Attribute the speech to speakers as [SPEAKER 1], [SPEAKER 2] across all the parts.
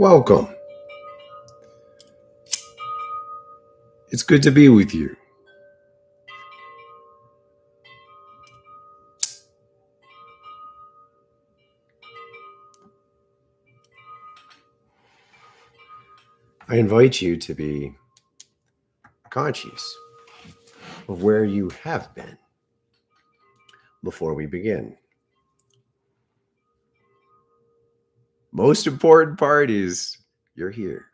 [SPEAKER 1] Welcome. It's good to be with you. I invite you to be conscious of where you have been before we begin. Most important part is you're here.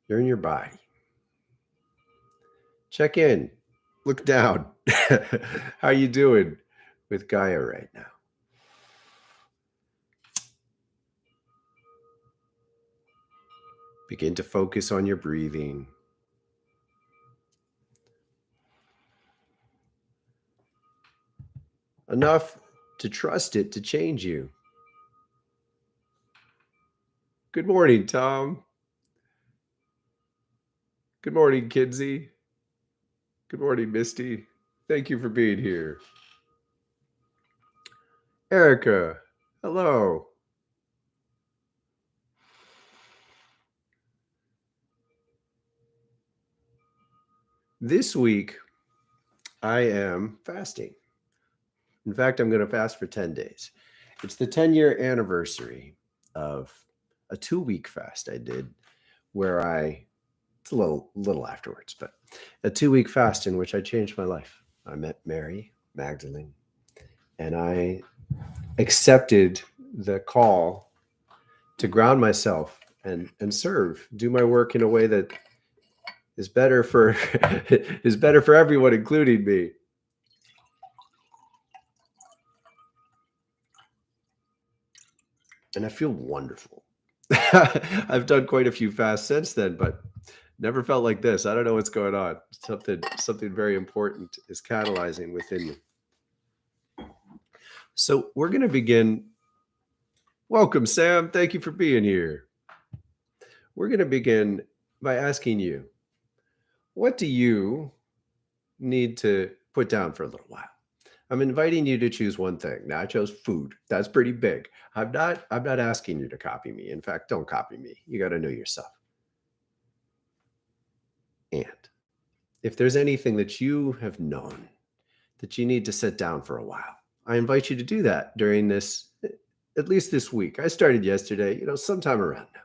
[SPEAKER 1] You're in your body. Check in. Look down. How you doing with Gaia right now? Begin to focus on your breathing. Enough to trust it to change you. Good morning, Tom. Good morning, Kinsey. Good morning, Misty. Thank you for being here. Erica, hello. This week, I am fasting. In fact, I'm going to fast for 10 days. It's the 10-year anniversary of a 2-week fast I did where it's a little afterwards, but a 2-week fast in which I changed my life. I met Mary Magdalene, and I accepted the call to ground myself and serve, do my work in a way that is better for everyone, including me. And I feel wonderful. I've done quite a few fasts since then, but never felt like this. I don't know what's going on. Something very important is catalyzing within me. So we're going to begin. Welcome, Sam. Thank you for being here. We're going to begin by asking you, what do you need to put down for a little while? I'm inviting you to choose one thing. Now I chose food. That's pretty big. I'm not asking you to copy me. In fact, don't copy me. You got to know yourself. And if there's anything that you have known that you need to sit down for a while, I invite you to do that during this, at least this week. I started yesterday, sometime around now.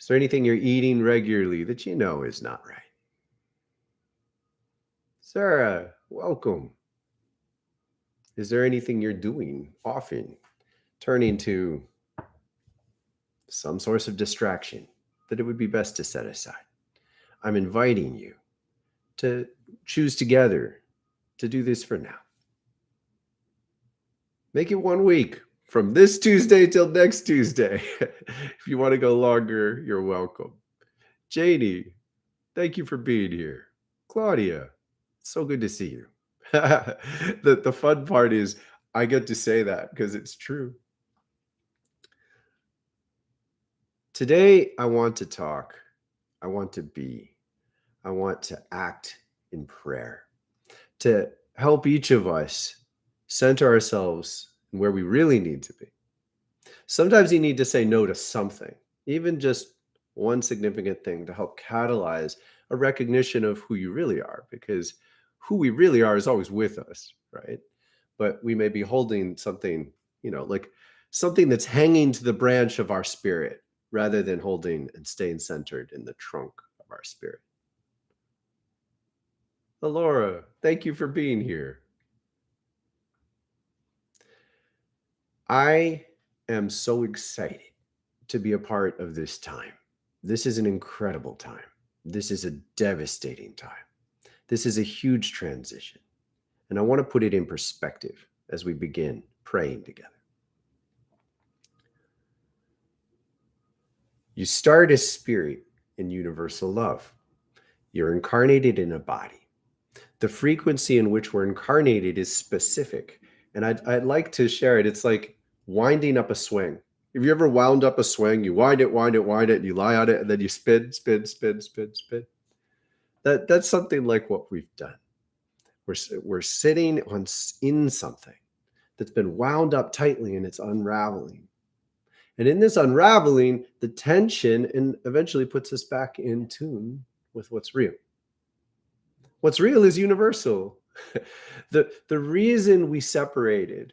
[SPEAKER 1] Is there anything you're eating regularly that you know is not right? Sarah, welcome. Is there anything you're doing often, turning to some source of distraction that it would be best to set aside? I'm inviting you to choose together to do this for now. Make it 1 week from this Tuesday till next Tuesday. If you want to go longer, you're welcome. Janie, thank you for being here. Claudia, so good to see you. The fun part is I get to say that because it's true. Today, I want to talk. I want to be. I want to act in prayer to help each of us center ourselves where we really need to be. Sometimes you need to say no to something, even just one significant thing, to help catalyze a recognition of who you really are, because who we really are is always with us, right? But we may be holding something, like something that's hanging to the branch of our spirit rather than holding and staying centered in the trunk of our spirit. Alora, thank you for being here. I am so excited to be a part of this time. This is an incredible time. This is a devastating time. This is a huge transition. And I want to put it in perspective as we begin praying together. You start as spirit in universal love. You're incarnated in a body. The frequency in which we're incarnated is specific. And I'd like to share it. It's like winding up a swing. Have you ever wound up a swing? You wind it, and you lie on it, and then you spin. That's something like what we've done. We're sitting in something that's been wound up tightly and it's unraveling. And in this unraveling, the tension and eventually puts us back in tune with what's real. What's real is universal. The reason we separated,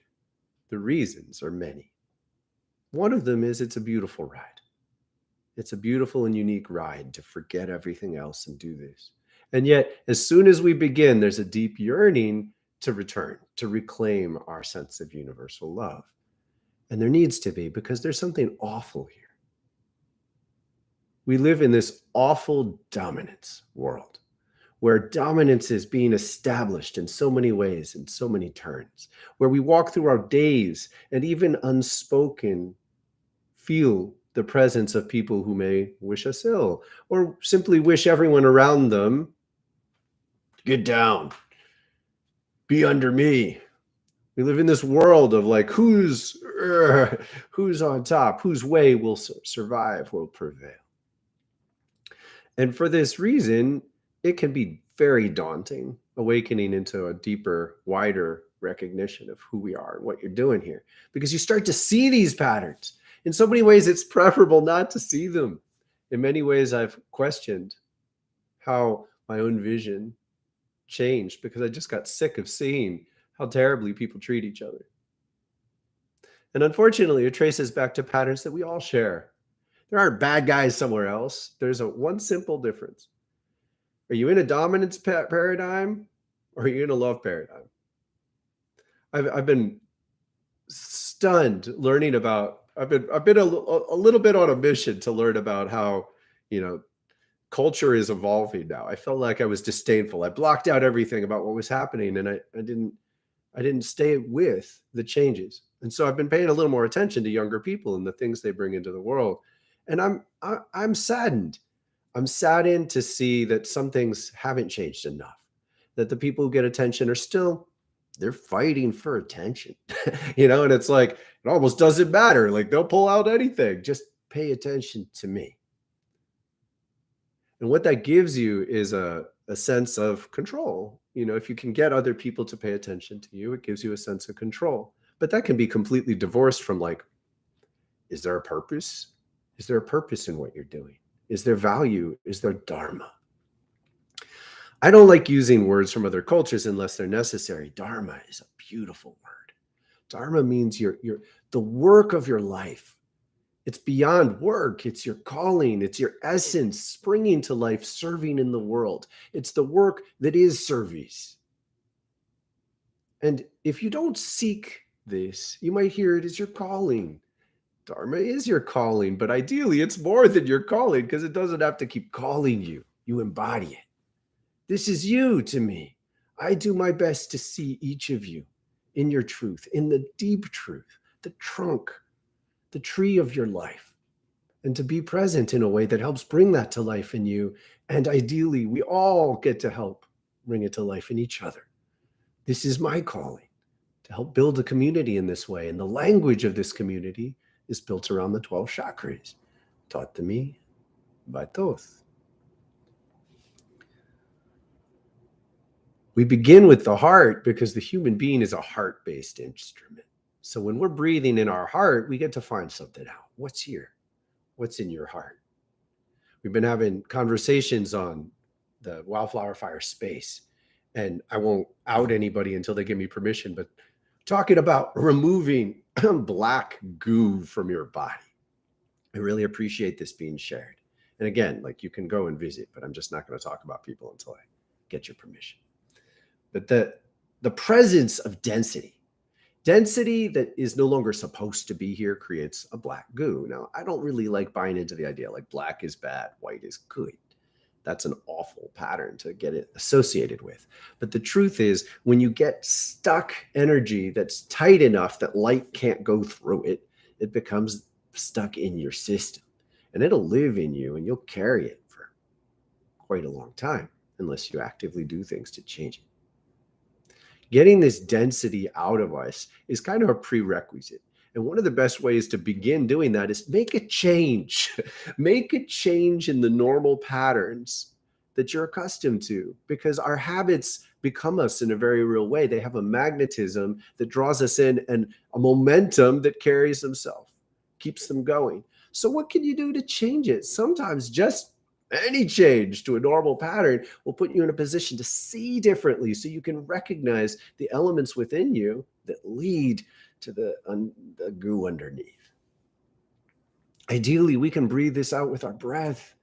[SPEAKER 1] the reasons are many. One of them is it's a beautiful ride. It's a beautiful and unique ride to forget everything else and do this. And yet, as soon as we begin, there's a deep yearning to return, to reclaim our sense of universal love. And there needs to be, because there's something awful here. We live in this awful dominance world where dominance is being established in so many ways, in so many turns, where we walk through our days and even unspoken feel the presence of people who may wish us ill or simply wish everyone around them, get down, be under me. We live in this world of like, who's on top, whose way will survive, will prevail. And for this reason, it can be very daunting, awakening into a deeper, wider recognition of who we are and what you're doing here, because you start to see these patterns. In so many ways, it's preferable not to see them. In many ways, I've questioned how my own vision changed because I just got sick of seeing how terribly people treat each other. And unfortunately, it traces back to patterns that we all share. There aren't bad guys somewhere else. There's one simple difference. Are you in a dominance paradigm or are you in a love paradigm? I've been stunned learning about, I've been a little bit on a mission to learn about how, culture is evolving now. I felt like I was disdainful. I blocked out everything about what was happening, and I didn't stay with the changes. And so I've been paying a little more attention to younger people and the things they bring into the world. And I'm saddened. I'm saddened to see that some things haven't changed enough, that the people who get attention are still, they're fighting for attention, and it's like, it almost doesn't matter. Like they'll pull out anything. Just pay attention to me. And what that gives you is a sense of control. If you can get other people to pay attention to you, it gives you a sense of control. But that can be completely divorced from like, is there a purpose? Is there a purpose in what you're doing? Is there value? Is there dharma? I don't like using words from other cultures unless they're necessary. Dharma is a beautiful word. Dharma means the work of your life. It's beyond work. It's your calling. It's your essence springing to life, serving in the world. It's the work that is service. And if you don't seek this, you might hear it as your calling. Dharma is your calling, but ideally it's more than your calling because it doesn't have to keep calling you. You embody it. This is you to me. I do my best to see each of you in your truth, in the deep truth, the trunk, the tree of your life, and to be present in a way that helps bring that to life in you. And ideally, we all get to help bring it to life in each other. This is my calling, to help build a community in this way. And the language of this community is built around the 12 chakras, taught to me by Thoth. We begin with the heart because the human being is a heart-based instrument. So when we're breathing in our heart, we get to find something out. What's here? What's in your heart? We've been having conversations on the Wildflowerfire space, and I won't out anybody until they give me permission, but talking about removing black goo from your body. I really appreciate this being shared. And again, like you can go and visit, but I'm just not going to talk about people until I get your permission. But the presence of density that is no longer supposed to be here creates a black goo. Now, I don't really like buying into the idea like black is bad, white is good. That's an awful pattern to get it associated with. But the truth is, when you get stuck energy that's tight enough that light can't go through it, it becomes stuck in your system. And it'll live in you and you'll carry it for quite a long time unless you actively do things to change it. Getting this density out of us is kind of a prerequisite. And one of the best ways to begin doing that is make a change. Make a change in the normal patterns that you're accustomed to, because our habits become us in a very real way. They have a magnetism that draws us in and a momentum that carries themselves, keeps them going. So what can you do to change it? Sometimes just any change to a normal pattern will put you in a position to see differently, so you can recognize the elements within you that lead to the goo underneath. Ideally, we can breathe this out with our breath.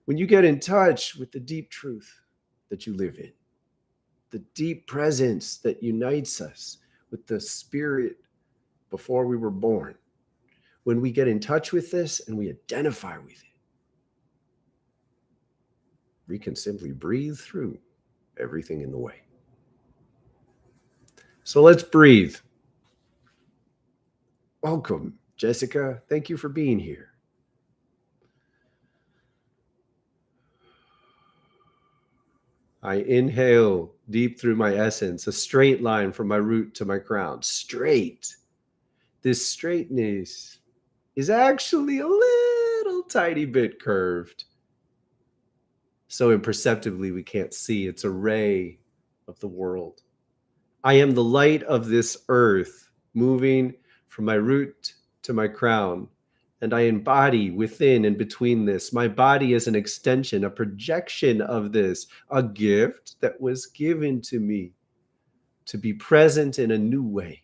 [SPEAKER 1] When you get in touch with the deep truth that you live in, the deep presence that unites us with the spirit before we were born, when we get in touch with this and we identify with it, we can simply breathe through everything in the way. So let's breathe. Welcome, Jessica. Thank you for being here. I inhale deep through my essence, a straight line from my root to my crown. Straight. This straightness is actually a little tiny bit curved. So imperceptibly we can't see. It's a ray of the world. I am the light of this earth, moving from my root to my crown. And I embody within and between this. My body is an extension, a projection of this, a gift that was given to me to be present in a new way.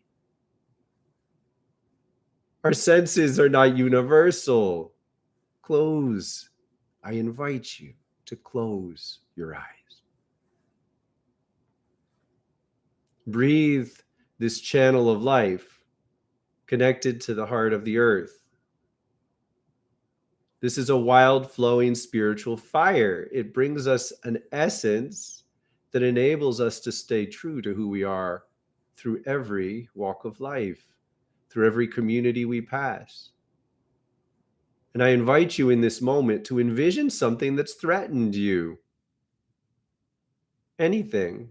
[SPEAKER 1] Our senses are not universal. Close. I invite you to close your eyes. Breathe this channel of life connected to the heart of the earth. This is a wild flowing spiritual fire. It brings us an essence that enables us to stay true to who we are through every walk of life, through every community we pass. And I invite you in this moment to envision something that's threatened you. Anything.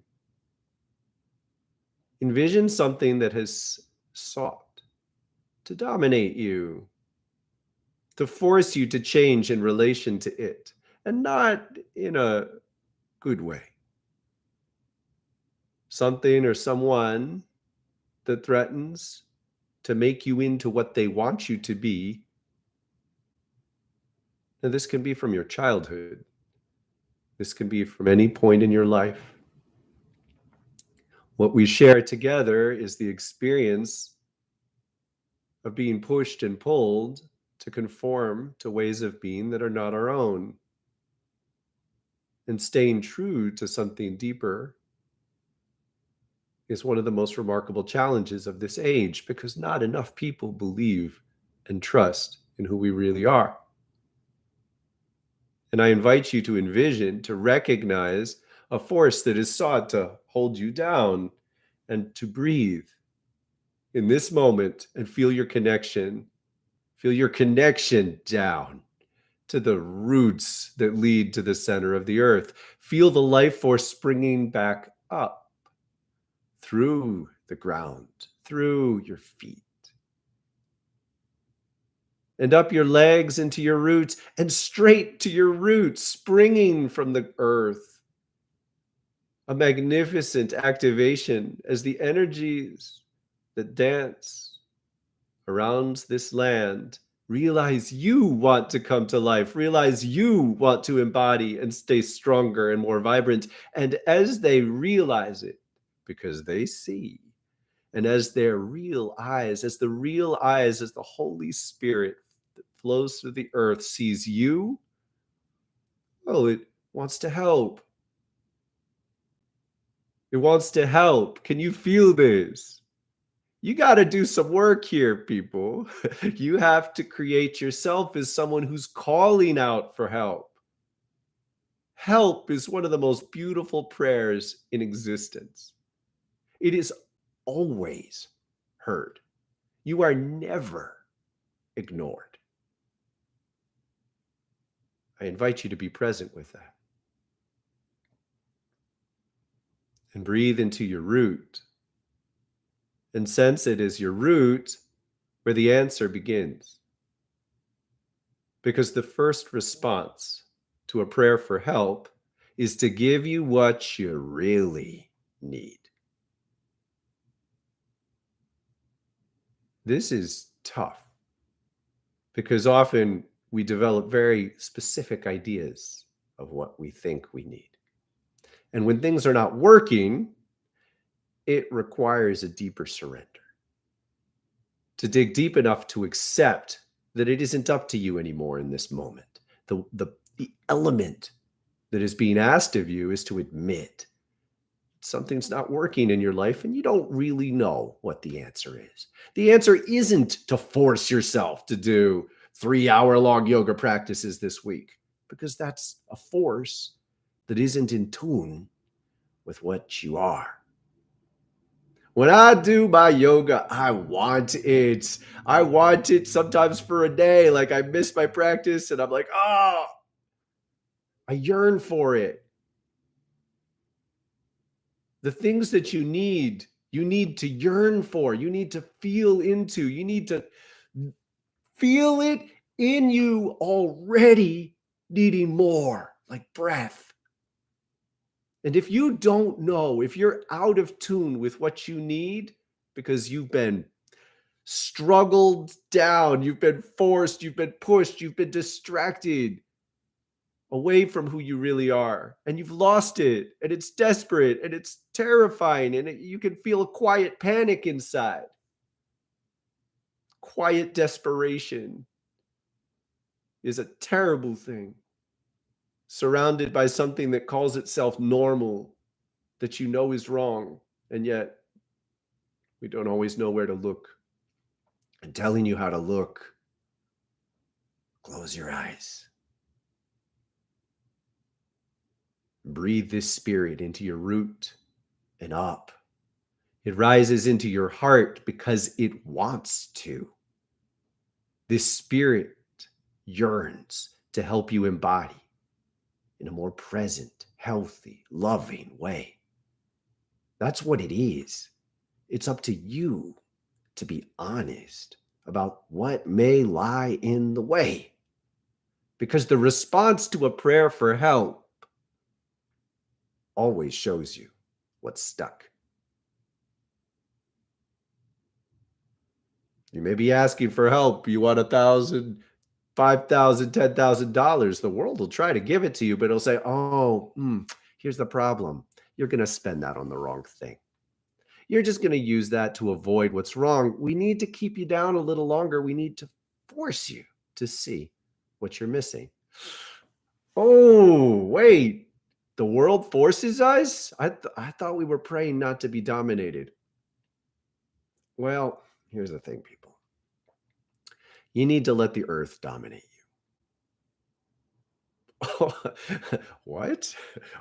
[SPEAKER 1] Envision something that has sought to dominate you, to force you to change in relation to it, and not in a good way. Something or someone that threatens to make you into what they want you to be. And this can be from your childhood. This can be from any point in your life. What we share together is the experience of being pushed and pulled to conform to ways of being that are not our own. And staying true to something deeper is one of the most remarkable challenges of this age, because not enough people believe and trust in who we really are. And I invite you to envision, to recognize a force that is sought to hold you down, and to breathe in this moment and feel your connection down to the roots that lead to the center of the earth. Feel the life force springing back up through the ground, through your feet, and up your legs into your roots and straight to your roots, springing from the earth. A magnificent activation as the energies that dance around this land realize you want to come to life, realize you want to embody and stay stronger and more vibrant. And as they realize it, because they see, and as their real eyes, as the Holy Spirit that flows through the earth sees you, oh, it wants to help. It wants to help. Can you feel this? You got to do some work here, people. You have to create yourself as someone who's calling out for help. Help is one of the most beautiful prayers in existence. It is always heard. You are never ignored. I invite you to be present with that. And breathe into your root. And sense it is your root where the answer begins. Because the first response to a prayer for help is to give you what you really need. This is tough because often we develop very specific ideas of what we think we need. And when things are not working, it requires a deeper surrender. To dig deep enough to accept that it isn't up to you anymore in this moment. The element that is being asked of you is to admit something's not working in your life and you don't really know what the answer is. The answer isn't to force yourself to do 3-hour-long yoga practices this week, because that's a force that isn't in tune with what you are. When I do my yoga, I want it. I want it sometimes for a day. Like I miss my practice and I'm like, oh, I yearn for it. The things that you need to yearn for. You need to feel into. You need to feel it in you already needing more, like breath. And if you don't know, if you're out of tune with what you need because you've been struggled down, you've been forced, you've been pushed, you've been distracted away from who you really are, and you've lost it, and it's desperate, and it's terrifying, and you can feel a quiet panic inside. Quiet desperation is a terrible thing. Surrounded by something that calls itself normal, that you know is wrong, and yet we don't always know where to look. I'm telling you how to look. Close your eyes. Breathe this spirit into your root and up. It rises into your heart because it wants to. This spirit yearns to help you embody in a more present, healthy, loving way. That's what it is. It's up to you to be honest about what may lie in the way. Because the response to a prayer for help always shows you what's stuck. You may be asking for help. You want $1,000, $5,000, $10,000. The world will try to give it to you, but it'll say, here's the problem. You're going to spend that on the wrong thing. You're just going to use that to avoid what's wrong. We need to keep you down a little longer. We need to force you to see what you're missing. Oh, wait. The world forces us? I thought we were praying not to be dominated. Well, here's the thing, people. You need to let the earth dominate you. What?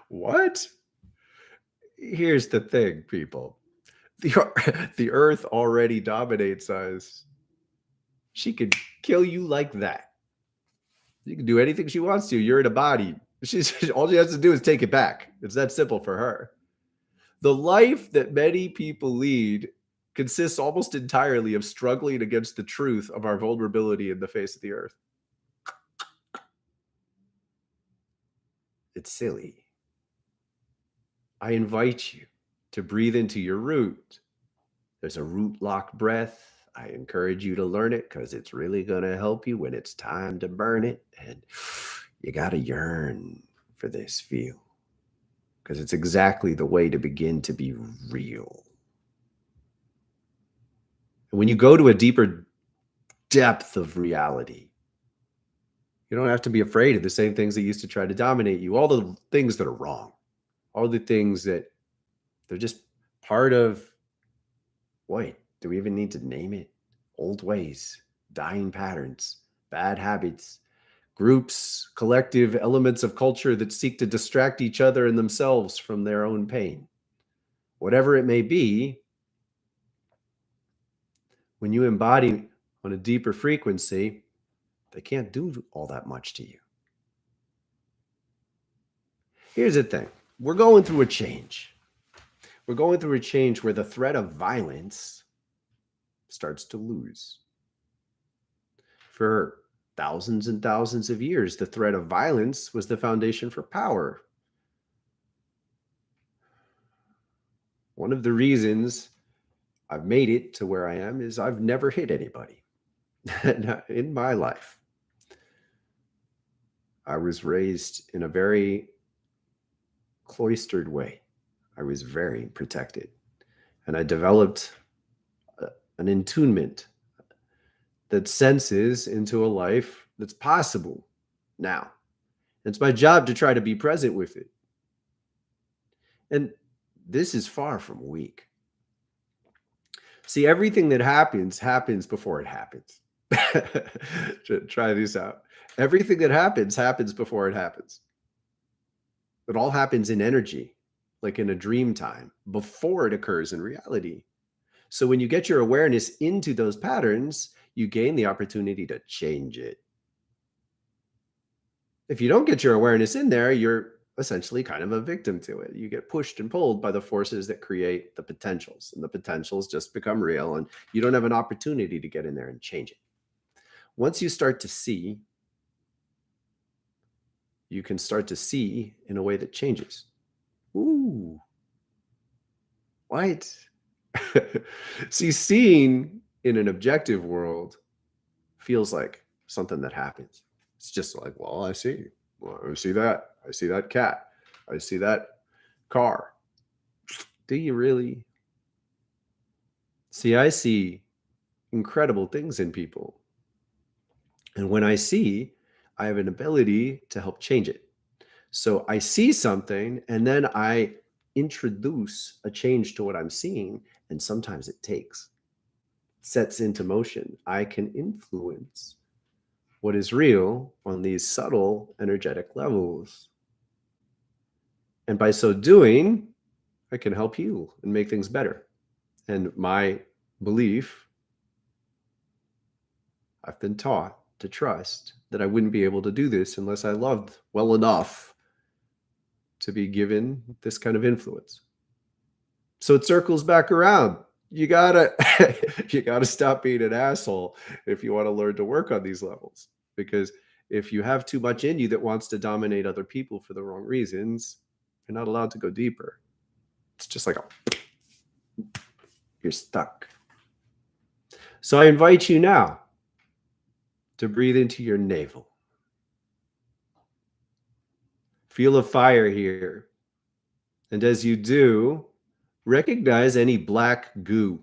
[SPEAKER 1] What? Here's the thing, people. The earth already dominates us. She could kill you like that. You can do anything she wants to. You're in a body. All she has to do is take it back. It's that simple for her. The life that many people lead consists almost entirely of struggling against the truth of our vulnerability in the face of the earth. It's silly. I invite you to breathe into your root. There's a root lock breath. I encourage you to learn it because it's really going to help you when it's time to burn it. And you got to yearn for this feel because it's exactly the way to begin to be real. And when you go to a deeper depth of reality, you don't have to be afraid of the same things that used to try to dominate you. All the things that are wrong, all the things that they're just part of, wait, do we even need to name it? Old ways, dying patterns, bad habits, groups, collective elements of culture that seek to distract each other and themselves from their own pain. Whatever it may be, when you embody on a deeper frequency, they can't do all that much to you. Here's the thing. We're going through a change. We're going through a change where the threat of violence starts to lose. For thousands and thousands of years, the threat of violence was the foundation for power. One of the reasons I've made it to where I am is I've never hit anybody in my life. I was raised in a very cloistered way. I was very protected. And I developed an attunement that senses into a life that's possible now. It's my job to try to be present with it. And this is far from weak. See, everything that happens before it happens. Try this out. Everything that happens before it happens. It all happens in energy, like in a dream time, before it occurs in reality. So when you get your awareness into those patterns, you gain the opportunity to change it. If you don't get your awareness in there, you're essentially kind of a victim to it. You get pushed and pulled by the forces that create the potentials, and the potentials just become real, and you don't have an opportunity to get in there and change it. Once you start to see, you can start to see in a way that changes. Ooh, what? See, seeing in an objective world feels like something that happens. It's just like, well, I see. Well, I see that. I see that cat. I see that car. Do you really? See, I see incredible things in people. And when I see, I have an ability to help change it. So I see something and then I introduce a change to what I'm seeing. And sometimes it sets into motion. I can influence what is real on these subtle energetic levels. And by so doing, I can help heal and make things better. And my belief, I've been taught to trust that I wouldn't be able to do this unless I loved well enough to be given this kind of influence. So it circles back around. You gotta stop being an asshole if you want to learn to work on these levels. Because if you have too much in you that wants to dominate other people for the wrong reasons, you're not allowed to go deeper. It's just like you're stuck. So I invite you now to breathe into your navel. Feel a fire here. And as you do, recognize any black goo.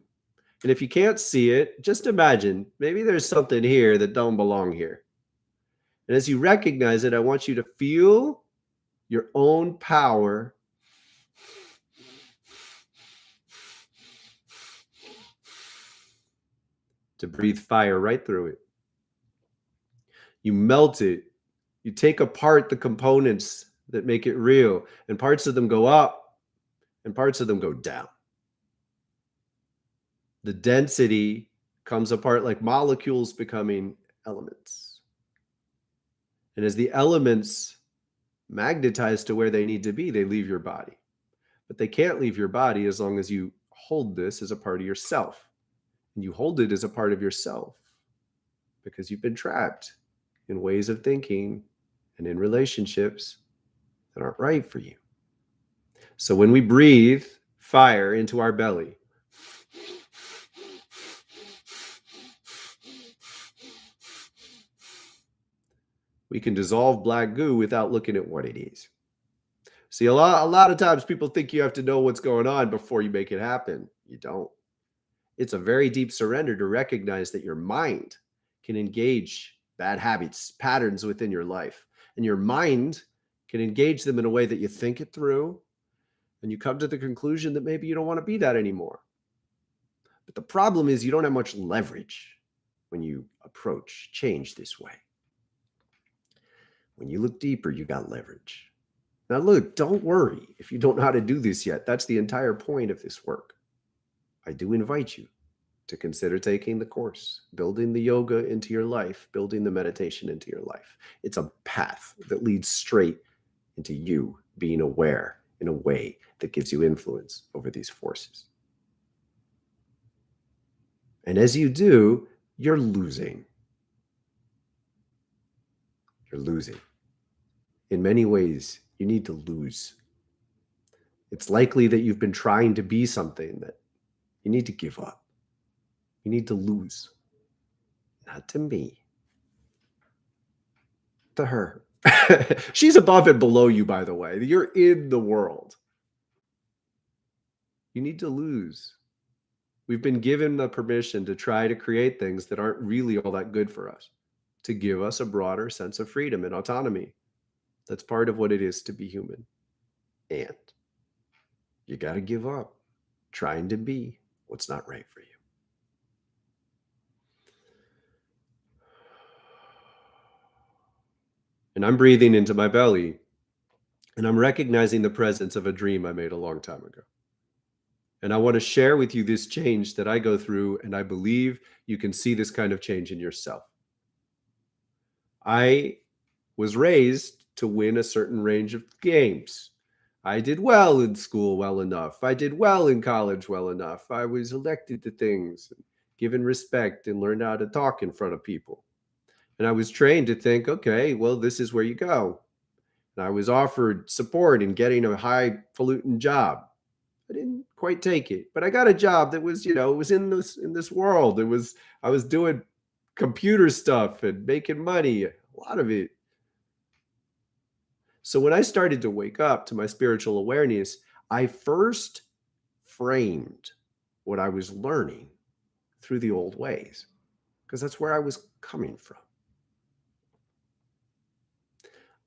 [SPEAKER 1] And if you can't see it, just imagine maybe there's something here that don't belong here. And as you recognize it, I want you to feel your own power to breathe fire right through it. You melt it. You take apart the components that make it real, and parts of them go up and parts of them go down. The density comes apart like molecules becoming elements. And as the elements magnetize to where they need to be, they leave your body. But they can't leave your body as long as you hold this as a part of yourself. And you hold it as a part of yourself because you've been trapped in ways of thinking and in relationships that aren't right for you. So when we breathe fire into our belly, we can dissolve black goo without looking at what it is. See, a lot of times people think you have to know what's going on before you make it happen. You don't. It's a very deep surrender to recognize that your mind can engage bad habits, patterns within your life. And your mind can engage them in a way that you think it through and you come to the conclusion that maybe you don't want to be that anymore. But the problem is you don't have much leverage when you approach change this way. When you look deeper, you got leverage. Now look, don't worry if you don't know how to do this yet. That's the entire point of this work. I do invite you to consider taking the course, building the yoga into your life, building the meditation into your life. It's a path that leads straight into you being aware in a way that gives you influence over these forces. And as you do, you're losing. you're losing. In many ways, you need to lose. It's likely that you've been trying to be something that you need to give up. You need to lose. Not to me, to her. She's above and below you, by the way. You're in the world. You need to lose. We've been given the permission to try to create things that aren't really all that good for us, to give us a broader sense of freedom and autonomy. That's part of what it is to be human. And you got to give up trying to be what's not right for you. And I'm breathing into my belly, and I'm recognizing the presence of a dream I made a long time ago. And I want to share with you this change that I go through, and I believe you can see this kind of change in yourself. I was raised to win a certain range of games. I did well in school well enough. I did well in college well enough. I was elected to things, given respect, and learned how to talk in front of people. And I was trained to think, okay, well, this is where you go. And I was offered support in getting a highfalutin job. I didn't quite take it, but I got a job that was, it was in this world. I was doing computer stuff and making money, a lot of it. So when I started to wake up to my spiritual awareness, I first framed what I was learning through the old ways, because that's where I was coming from.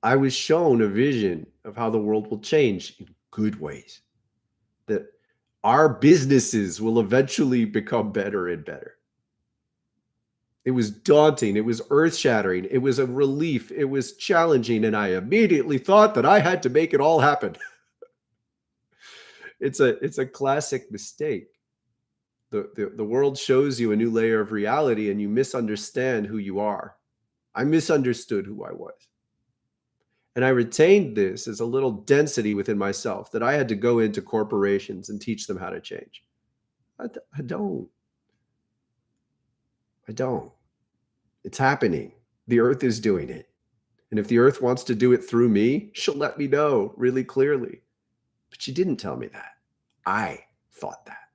[SPEAKER 1] I was shown a vision of how the world will change in good ways, that our businesses will eventually become better and better. It was daunting. It was earth-shattering. It was a relief. It was challenging. And I immediately thought that I had to make it all happen. It's a classic mistake. The world shows you a new layer of reality and you misunderstand who you are. I misunderstood who I was. And I retained this as a little density within myself that I had to go into corporations and teach them how to change. I don't. It's happening. The earth is doing it. And if the earth wants to do it through me, she'll let me know really clearly. But she didn't tell me that. I thought that.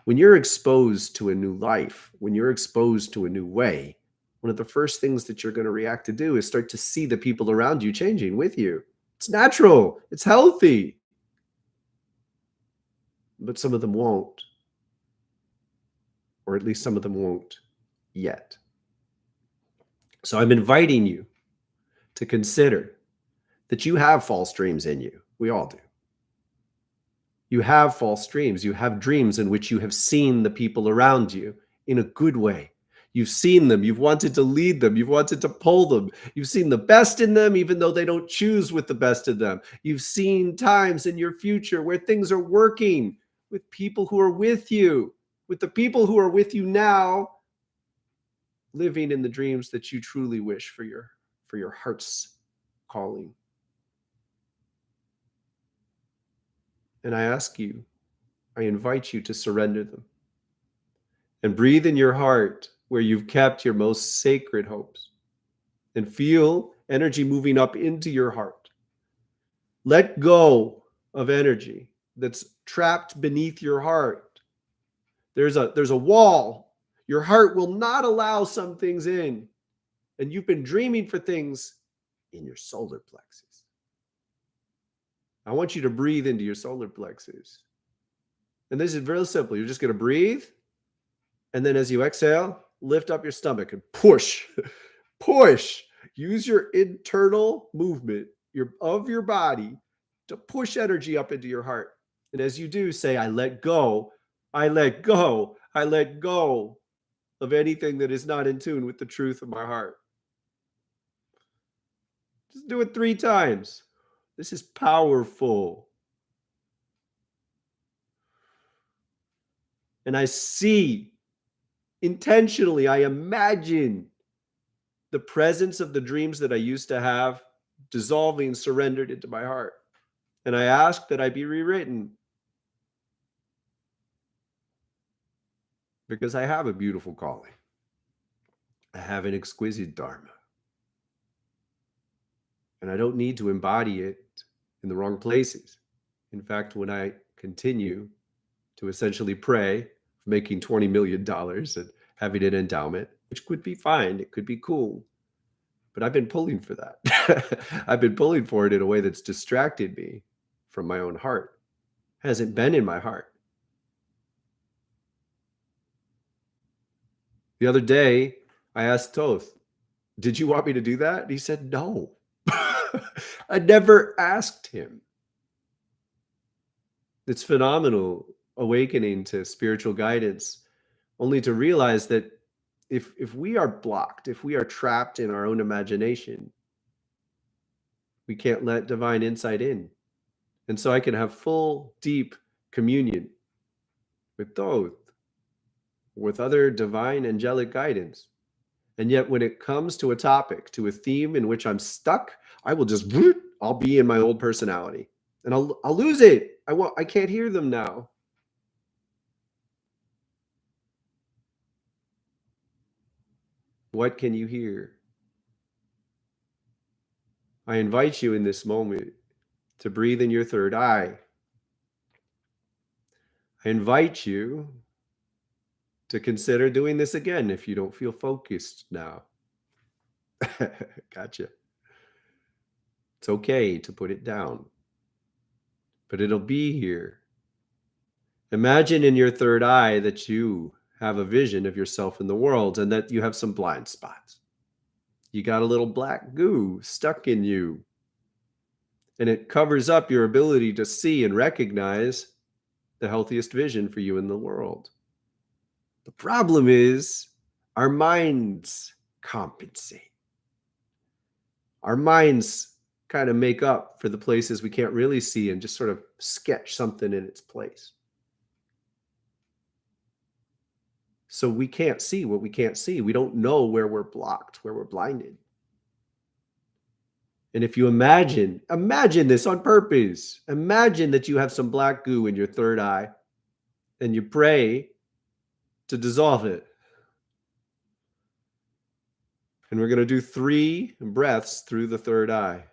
[SPEAKER 1] When you're exposed to a new life, when you're exposed to a new way, one of the first things that you're going to react to do is start to see the people around you changing with you. It's natural. It's healthy. But some of them won't. Or at least some of them won't yet. So I'm inviting you to consider that you have false dreams in you. We all do. You have false dreams. You have dreams in which you have seen the people around you in a good way. You've seen them. You've wanted to lead them. You've wanted to pull them. You've seen the best in them, even though they don't choose with the best of them. You've seen times in your future where things are working with people who are with you, with the people who are with you now, living in the dreams that you truly wish for your heart's calling. And I ask you, I invite you to surrender them and breathe in your heart where you've kept your most sacred hopes and feel energy moving up into your heart. Let go of energy that's trapped beneath your heart. There's a wall. Your heart will not allow some things in. And you've been dreaming for things in your solar plexus. I want you to breathe into your solar plexus. And this is very simple. You're just going to breathe. And then as you exhale, lift up your stomach and push. Push. Use your internal movement of your body to push energy up into your heart. And as you do, say, I let go. I let go. I let go of anything that is not in tune with the truth of my heart. Just do it 3 times. This is powerful. And I see, intentionally, I imagine the presence of the dreams that I used to have dissolving, surrendered into my heart. And I ask that I be rewritten. Because I have a beautiful calling. I have an exquisite dharma. And I don't need to embody it in the wrong places. In fact, when I continue to essentially pray for making $20 million and having an endowment, which could be fine, it could be cool, but I've been pulling for that. I've been pulling for it in a way that's distracted me from my own heart. Hasn't been in my heart. The other day, I asked Thoth, did you want me to do that? And he said, no. I never asked him. It's phenomenal awakening to spiritual guidance, only to realize that if we are blocked, if we are trapped in our own imagination, we can't let divine insight in. And so I can have full, deep communion with Thoth, with other divine angelic guidance. And yet when it comes to a topic, to a theme in which I'm stuck, I will just, I'll be in my old personality and I'll lose it. I can't hear them now. What can you hear? I invite you in this moment to breathe in your third eye. I invite you to consider doing this again if you don't feel focused now. Gotcha. It's okay to put it down, but it'll be here. Imagine in your third eye that you have a vision of yourself in the world and that you have some blind spots. You got a little black goo stuck in you, and it covers up your ability to see and recognize the healthiest vision for you in the world. The problem is our minds compensate. Our minds kind of make up for the places we can't really see and just sort of sketch something in its place. So we can't see what we can't see. We don't know where we're blocked, where we're blinded. And if you imagine this on purpose. Imagine that you have some black goo in your third eye and you pray to dissolve it. And we're going to do 3 breaths through the third eye.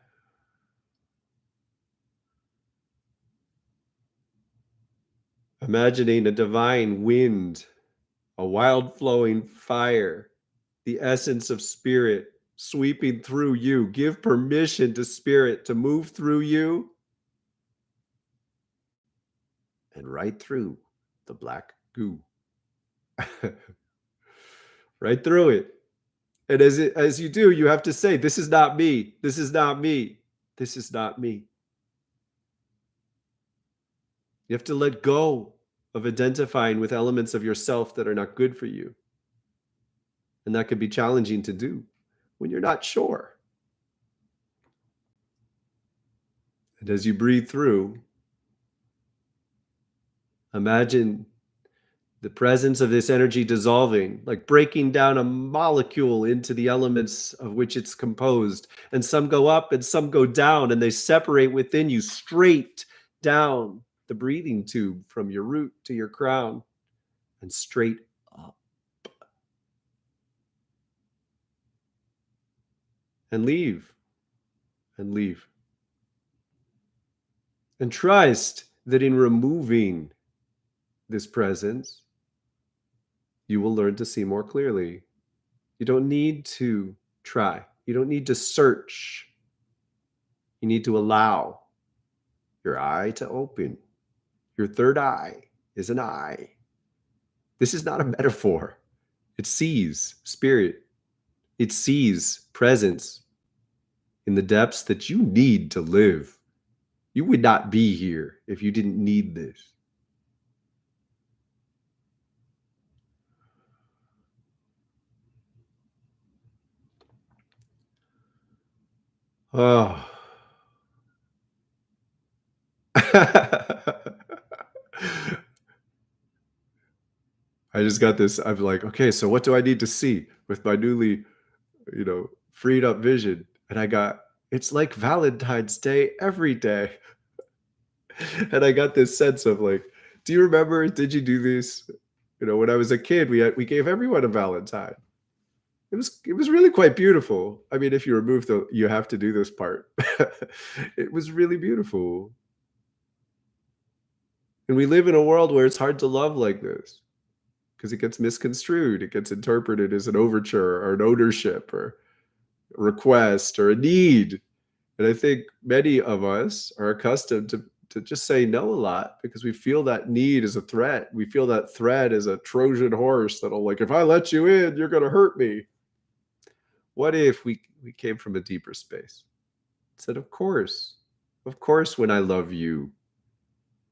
[SPEAKER 1] Imagining a divine wind, a wild flowing fire, the essence of spirit sweeping through you. Give permission to spirit to move through you and right through the black goo. Right through it. And as you do, you have to say, this is not me. This is not me. This is not me. You have to let go of identifying with elements of yourself that are not good for you. And that can be challenging to do when you're not sure. And as you breathe through, imagine the presence of this energy dissolving, like breaking down a molecule into the elements of which it's composed. And some go up and some go down, and they separate within you straight down the breathing tube from your root to your crown and straight up. And leave. And leave. And trust that in removing this presence, you will learn to see more clearly. You don't need to try. You don't need to search. You need to allow your eye to open. Your third eye is an eye. This is not a metaphor. It sees spirit. It sees presence in the depths that you need to live. You would not be here if you didn't need this. Oh. I just got this. I'm like, okay, so what do I need to see with my newly, freed up vision? And I got, it's like Valentine's Day every day. And I got this sense of like, do you remember, did you do this? When I was a kid, we gave everyone a Valentine. It was really quite beautiful. I mean, if you remove the you have to do this part. It was really beautiful. And we live in a world where it's hard to love like this because it gets misconstrued. It gets interpreted as an overture or an ownership or a request or a need. And I think many of us are accustomed to just say no a lot because we feel that need as a threat. We feel that threat as a Trojan horse that'll, like, if I let you in, you're going to hurt me. What if we came from a deeper space? Said, of course, when I love you,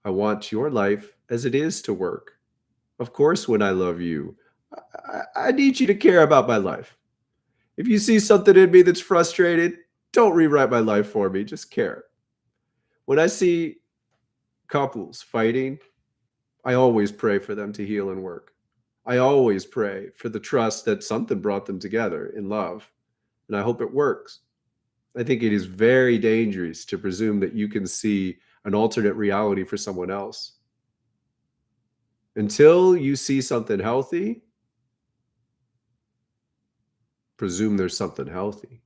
[SPEAKER 1] I want your life as it is to work. Of course, when I love you, I need you to care about my life. If you see something in me that's frustrated, don't rewrite my life for me. Just care. When I see couples fighting, I always pray for them to heal and work. I always pray for the trust that something brought them together in love. And I hope it works. I think it is very dangerous to presume that you can see an alternate reality for someone else. Until you see something healthy, presume there's something healthy.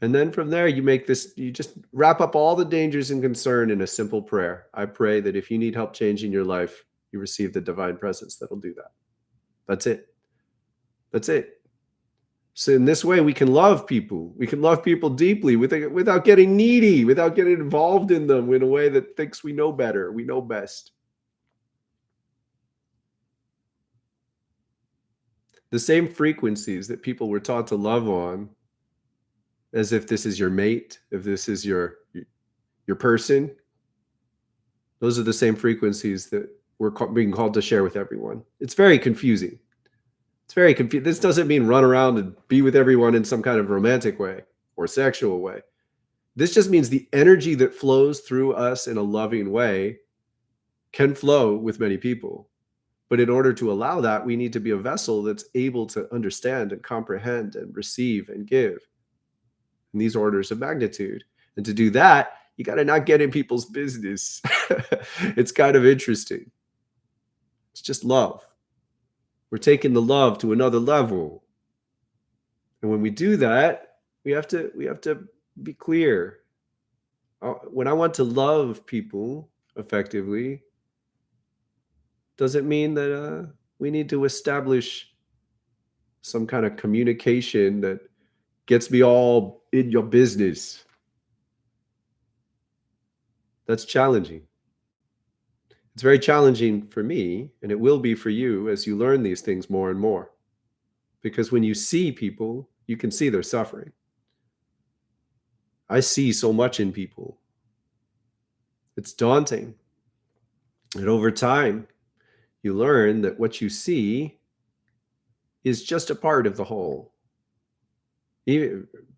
[SPEAKER 1] And then from there, you just wrap up all the dangers and concern in a simple prayer. I pray that if you need help changing your life, you receive the divine presence that'll do that. That's it. That's it. So in this way, we can love people. We can love people deeply without getting needy, without getting involved in them in a way that thinks we know better, we know best. The same frequencies that people were taught to love on, as if this is your mate, if this is your person, those are the same frequencies that we're being called to share with everyone. It's very confusing. It's very confusing. This doesn't mean run around and be with everyone in some kind of romantic way or sexual way. This just means the energy that flows through us in a loving way can flow with many people. But in order to allow that, we need to be a vessel that's able to understand and comprehend and receive and give in these orders of magnitude. And to do that, you got to not get in people's business. It's kind of interesting. It's just love. We're taking the love to another level. And when we do that, we have to be clear. When I want to love people effectively, doesn't mean that we need to establish some kind of communication that gets me all in your business. That's challenging. It's very challenging for me, and it will be for you as you learn these things more and more. Because when you see people, you can see their suffering. I see so much in people. It's daunting. And over time, you learn that what you see is just a part of the whole.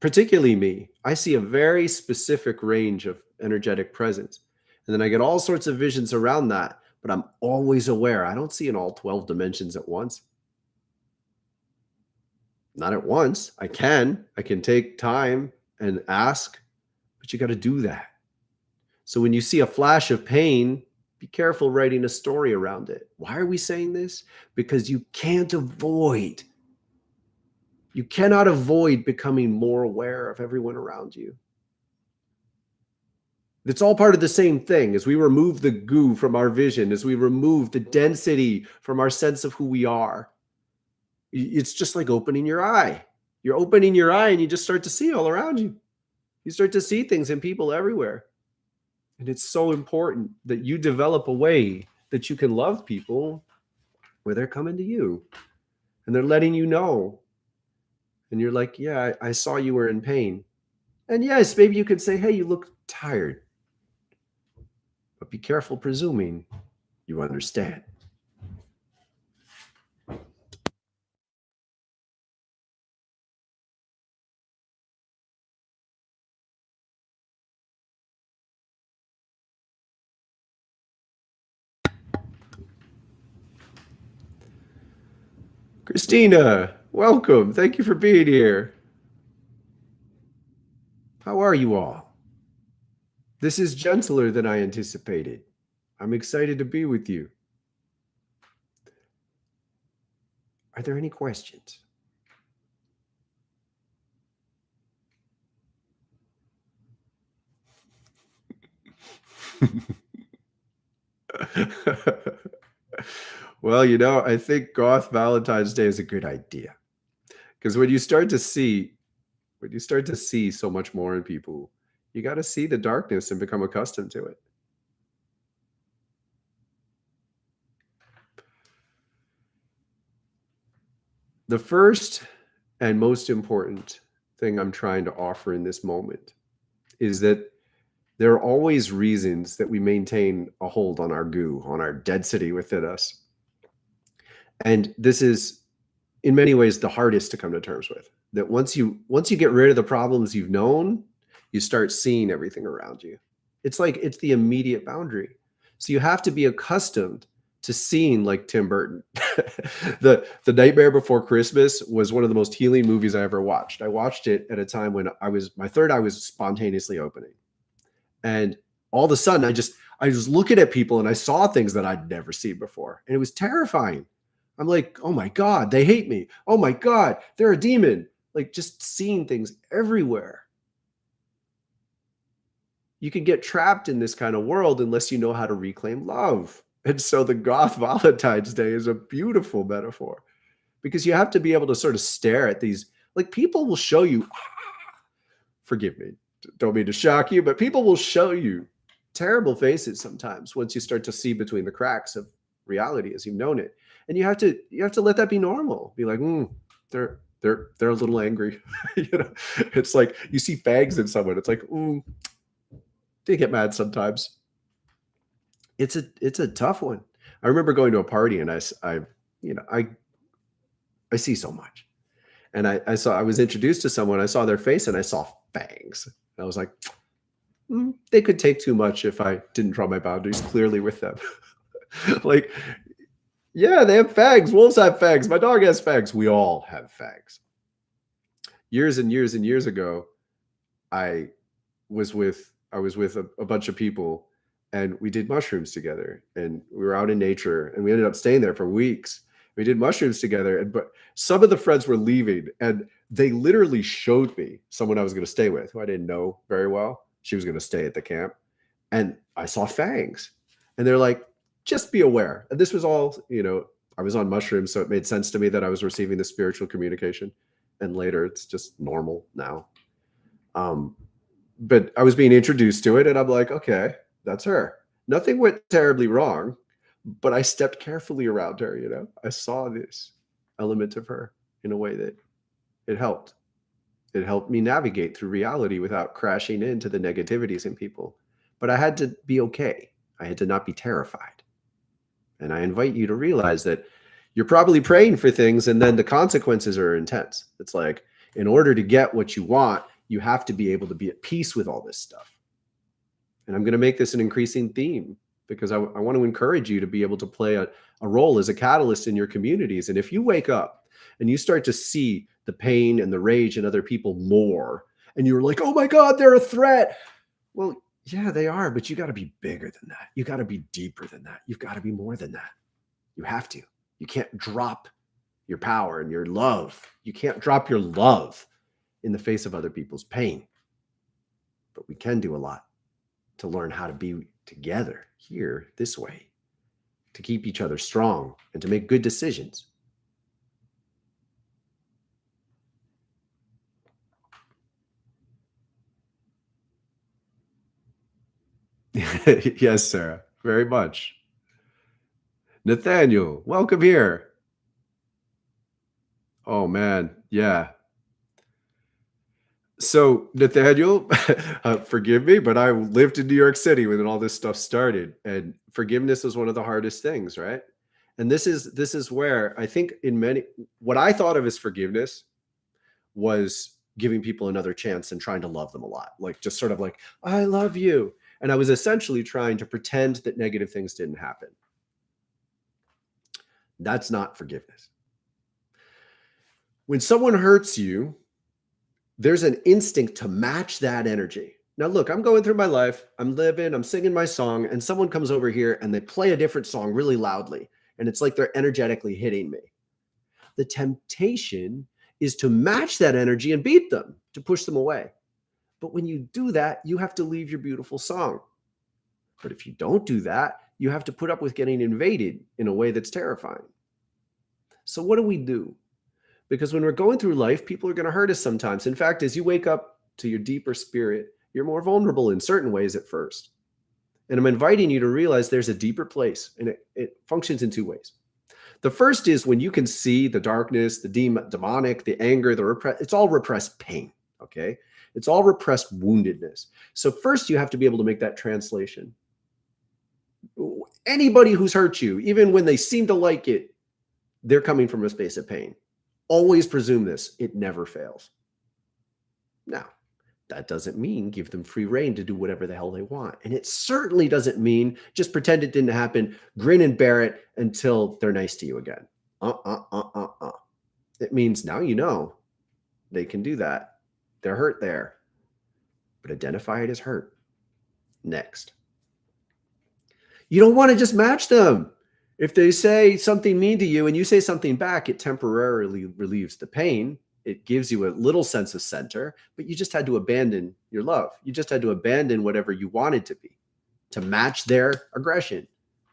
[SPEAKER 1] Particularly me, I see a very specific range of energetic presence. And then I get all sorts of visions around that, but I'm always aware. I don't see in all 12 dimensions at once. Not at once. I can take time and ask, but you got to do that. So when you see a flash of pain, be careful writing a story around it. Why are we saying this? Because you cannot avoid becoming more aware of everyone around you. It's all part of the same thing. As we remove the goo from our vision, as we remove the density from our sense of who we are, it's just like opening your eye. You're opening your eye and you just start to see all around you. You start to see things and people everywhere. And it's so important that you develop a way that you can love people where they're coming to you and they're letting you know. And you're like, yeah, I saw you were in pain. And yes, maybe you could say, hey, you look tired. But be careful presuming you understand. Christina, welcome. Thank you for being here. How are you all? This is gentler than I anticipated. I'm excited to be with you. Are there any questions? Well, I think Goth Valentine's Day is a good idea because when you start to see so much more in people, you got to see the darkness and become accustomed to it. The first and most important thing I'm trying to offer in this moment is that there are always reasons that we maintain a hold on our goo, on our density within us. And this is in many ways the hardest to come to terms with. That once you get rid of the problems you've known, you start seeing everything around you. It's the immediate boundary. So you have to be accustomed to seeing like Tim Burton. The Nightmare Before Christmas was one of the most healing movies I ever watched. I watched it at a time when my third eye was spontaneously opening. And all of a sudden I was looking at people and I saw things that I'd never seen before. And it was terrifying. I'm like, oh my God, they hate me. Oh my God, they're a demon. Like just seeing things everywhere. You can get trapped in this kind of world unless you know how to reclaim love. And so the Goth Valentine's Day is a beautiful metaphor because you have to be able to sort of stare at these, like people will show you, forgive me, don't mean to shock you, but people will show you terrible faces sometimes once you start to see between the cracks of reality as you've known it. And you have to let that be normal. Be like, they're a little angry. It's like you see fags in someone. It's like, they get mad sometimes. It's a tough one. I remember going to a party and I see so much. And I was introduced to someone, I saw their face and I saw fangs. I was like, they could take too much if I didn't draw my boundaries clearly with them. Like, yeah, they have fangs. Wolves have fangs. My dog has fangs. We all have fangs. Years and years and years ago, I was with a bunch of people and we did mushrooms together and we were out in nature and we ended up staying there for weeks. We did mushrooms together, but some of the friends were leaving and they literally showed me someone I was going to stay with who I didn't know very well. She was going to stay at the camp and I saw fangs and they're like, just be aware. And this was all, I was on mushrooms, so it made sense to me that I was receiving the spiritual communication. And later it's just normal now. But I was being introduced to it and I'm like, okay, that's her. Nothing went terribly wrong, but I stepped carefully around her, I saw this element of her in a way that it helped. It helped me navigate through reality without crashing into the negativities in people. But I had to be okay. I had to not be terrified. And I invite you to realize that you're probably praying for things and then the consequences are intense. It's like, in order to get what you want, you have to be able to be at peace with all this stuff. And I'm going to make this an increasing theme because I want to encourage you to be able to play a role as a catalyst in your communities. And if you wake up and you start to see the pain and the rage in other people more, and you're like, oh my God, they're a threat. Well, yeah, they are, but you got to be bigger than that. You got to be deeper than that. You've got to be more than that. You have to. You can't drop your power and your love. You can't drop your love in the face of other people's pain. But we can do a lot to learn how to be together here this way, to keep each other strong and to make good decisions. Yes, Sarah, very much. Nathaniel, welcome here. Oh man, yeah. So Nathaniel, forgive me, but I lived in New York City when all this stuff started, and forgiveness was one of the hardest things, right? And this is where I think what I thought of as forgiveness was giving people another chance and trying to love them a lot, like just sort of like, I love you. And I was essentially trying to pretend that negative things didn't happen. That's not forgiveness. When someone hurts you, there's an instinct to match that energy. Now, look, I'm going through my life, I'm living, I'm singing my song, and someone comes over here and they play a different song really loudly. And it's like they're energetically hitting me. The temptation is to match that energy and beat them, to push them away. But when you do that, you have to leave your beautiful song. But if you don't do that, you have to put up with getting invaded in a way that's terrifying. So what do we do? Because when we're going through life, people are going to hurt us sometimes. In fact, as you wake up to your deeper spirit, you're more vulnerable in certain ways at first. And I'm inviting you to realize there's a deeper place, and it functions in two ways. The first is when you can see the darkness, the demonic, the anger, it's all repressed pain, okay? It's all repressed woundedness. So first you have to be able to make that translation. Anybody who's hurt you, even when they seem to like it, they're coming from a space of pain. Always presume this. It never fails. Now, that doesn't mean give them free rein to do whatever the hell they want. And it certainly doesn't mean just pretend it didn't happen, grin and bear it until they're nice to you again. It means now you know they can do that. They're hurt there. But identify it as hurt. Next. You don't want to just match them. If they say something mean to you and you say something back, it temporarily relieves the pain. It gives you a little sense of center, but you just had to abandon your love. You just had to abandon whatever you wanted to be to match their aggression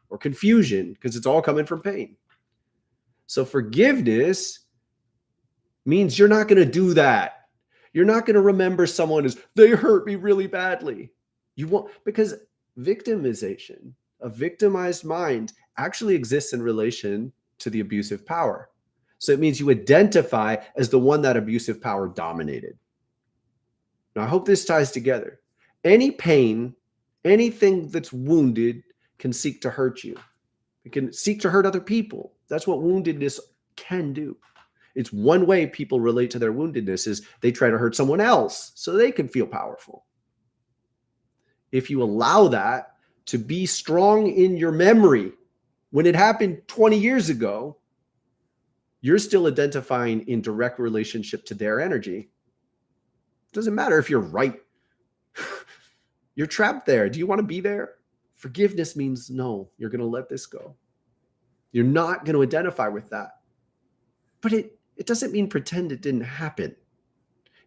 [SPEAKER 1] or confusion, because it's all coming from pain. So forgiveness means you're not going to do that. You're not going to remember someone as they hurt me really badly. You won't, because victimization, a victimized mind, actually exists in relation to the abusive power. So it means you identify as the one that abusive power dominated. Now, I hope this ties together. Any pain, anything that's wounded can seek to hurt you. It can seek to hurt other people. That's what woundedness can do. It's one way people relate to their woundedness is they try to hurt someone else so they can feel powerful. If you allow that to be strong in your memory, when it happened 20 years ago, you're still identifying in direct relationship to their energy. It doesn't matter if you're right. You're trapped there. Do you want to be there? Forgiveness means no, you're going to let this go. You're not going to identify with that. But it doesn't mean pretend it didn't happen.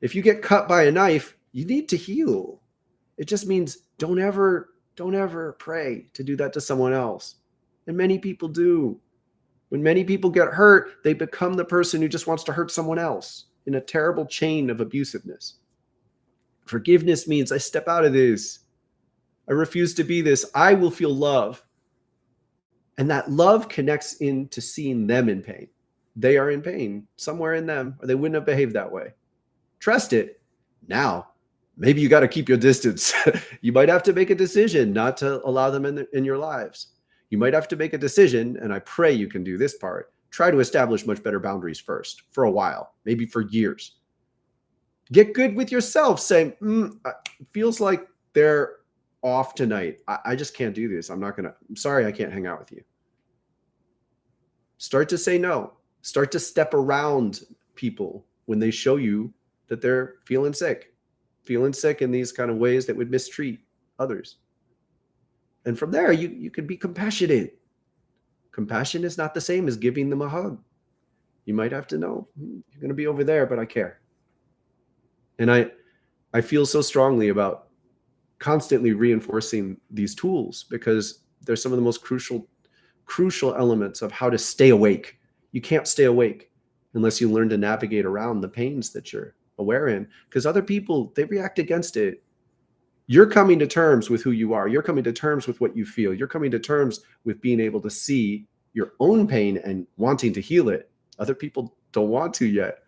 [SPEAKER 1] If you get cut by a knife, you need to heal. It just means don't ever pray to do that to someone else. And many people do. When many people get hurt, they become the person who just wants to hurt someone else in a terrible chain of abusiveness. Forgiveness means I step out of this. I refuse to be this. I will feel love. And that love connects into seeing them in pain. They are in pain somewhere in them, or they wouldn't have behaved that way. Trust it. Now, maybe you got to keep your distance. You might have to make a decision not to allow them in your lives. You might have to make a decision, and I pray you can do this part. Try to establish much better boundaries first for a while, maybe for years. Get good with yourself, saying, it feels like they're off tonight. I just can't do this. I'm sorry I can't hang out with you. Start to say no. Start to step around people when they show you that they're feeling sick in these kind of ways that would mistreat others. And from there, you can be compassionate. Compassion is not the same as giving them a hug. You might have to know, you're going to be over there, but I care. And I feel so strongly about constantly reinforcing these tools because they're some of the most crucial elements of how to stay awake. You can't stay awake unless you learn to navigate around the pains that you're aware in, because other people, they react against it. You're coming to terms with who you are. You're coming to terms with what you feel. You're coming to terms with being able to see your own pain and wanting to heal it. Other people don't want to yet.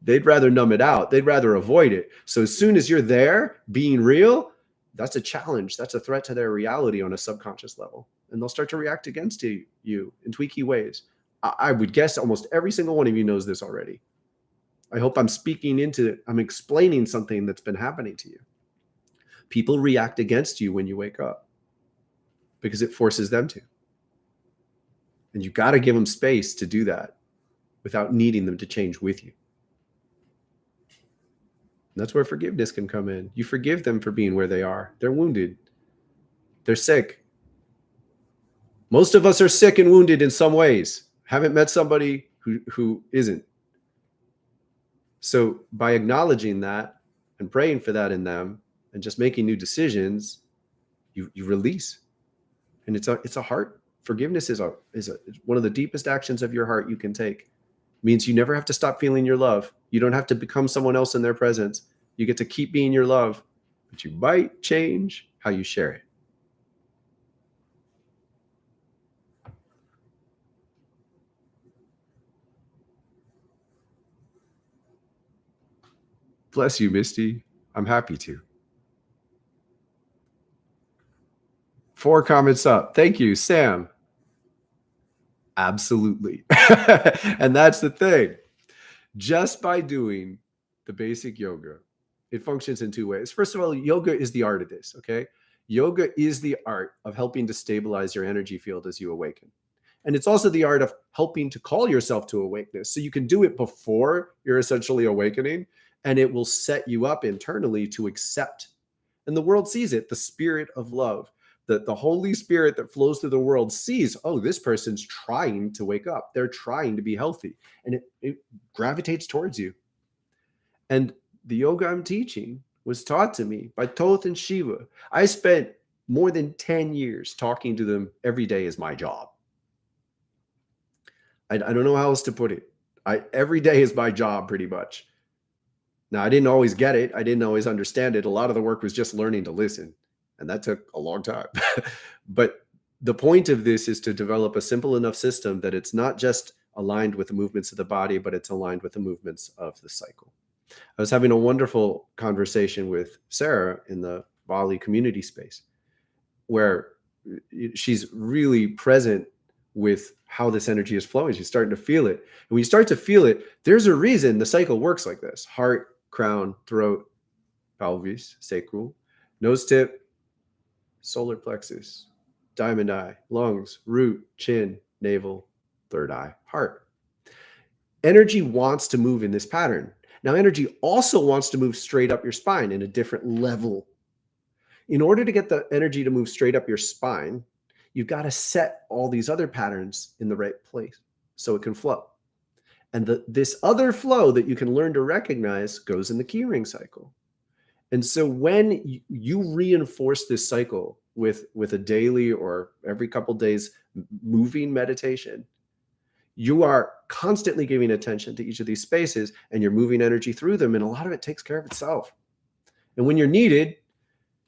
[SPEAKER 1] They'd rather numb it out. They'd rather avoid it. So as soon as you're there being real, that's a challenge. That's a threat to their reality on a subconscious level. And they'll start to react against you in tweaky ways. I would guess almost every single one of you knows this already. I hope I'm explaining something that's been happening to you. People react against you when you wake up because it forces them to. And you got to give them space to do that without needing them to change with you. And that's where forgiveness can come in. You forgive them for being where they are. They're wounded. They're sick. Most of us are sick and wounded in some ways. Haven't met somebody who isn't. So by acknowledging that and praying for that in them and just making new decisions, you release. And it's a heart. Forgiveness is one of the deepest actions of your heart you can take. It means you never have to stop feeling your love. You don't have to become someone else in their presence. You get to keep being your love, but you might change how you share it. Bless you, Misty. I'm happy to. 4 comments up. Thank you, Sam. Absolutely. And that's the thing. Just by doing the basic yoga, it functions in 2 ways. First of all, yoga is the art of this, okay? Yoga is the art of helping to stabilize your energy field as you awaken. And it's also the art of helping to call yourself to awakeness. So you can do it before you're essentially awakening, and it will set you up internally to accept. And the world sees it, the spirit of love. The Holy Spirit that flows through the world sees, oh, this person's trying to wake up. They're trying to be healthy. And it gravitates towards you. And the yoga I'm teaching was taught to me by Thoth and Shiva. I spent more than 10 years talking to them every day as my job. I don't know how else to put it. Every day is my job, pretty much. Now, I didn't always get it. I didn't always understand it. A lot of the work was just learning to listen. And that took a long time. But the point of this is to develop a simple enough system that it's not just aligned with the movements of the body, but it's aligned with the movements of the cycle. I was having a wonderful conversation with Sarah in the Bali community space, where she's really present with how this energy is flowing. She's starting to feel it. And when you start to feel it, there's a reason the cycle works like this: heart, crown, throat, pelvis, sacral, nose tip, solar plexus, diamond eye, lungs, root, chin, navel, third eye, heart. Energy wants to move in this pattern. Now, energy also wants to move straight up your spine in a different level. In order to get the energy to move straight up your spine, you've got to set all these other patterns in the right place so it can flow. And this other flow that you can learn to recognize goes in the key ring cycle. And so when you reinforce this cycle with a daily or every couple days moving meditation, you are constantly giving attention to each of these spaces, and you're moving energy through them, and a lot of it takes care of itself. And when you're needed,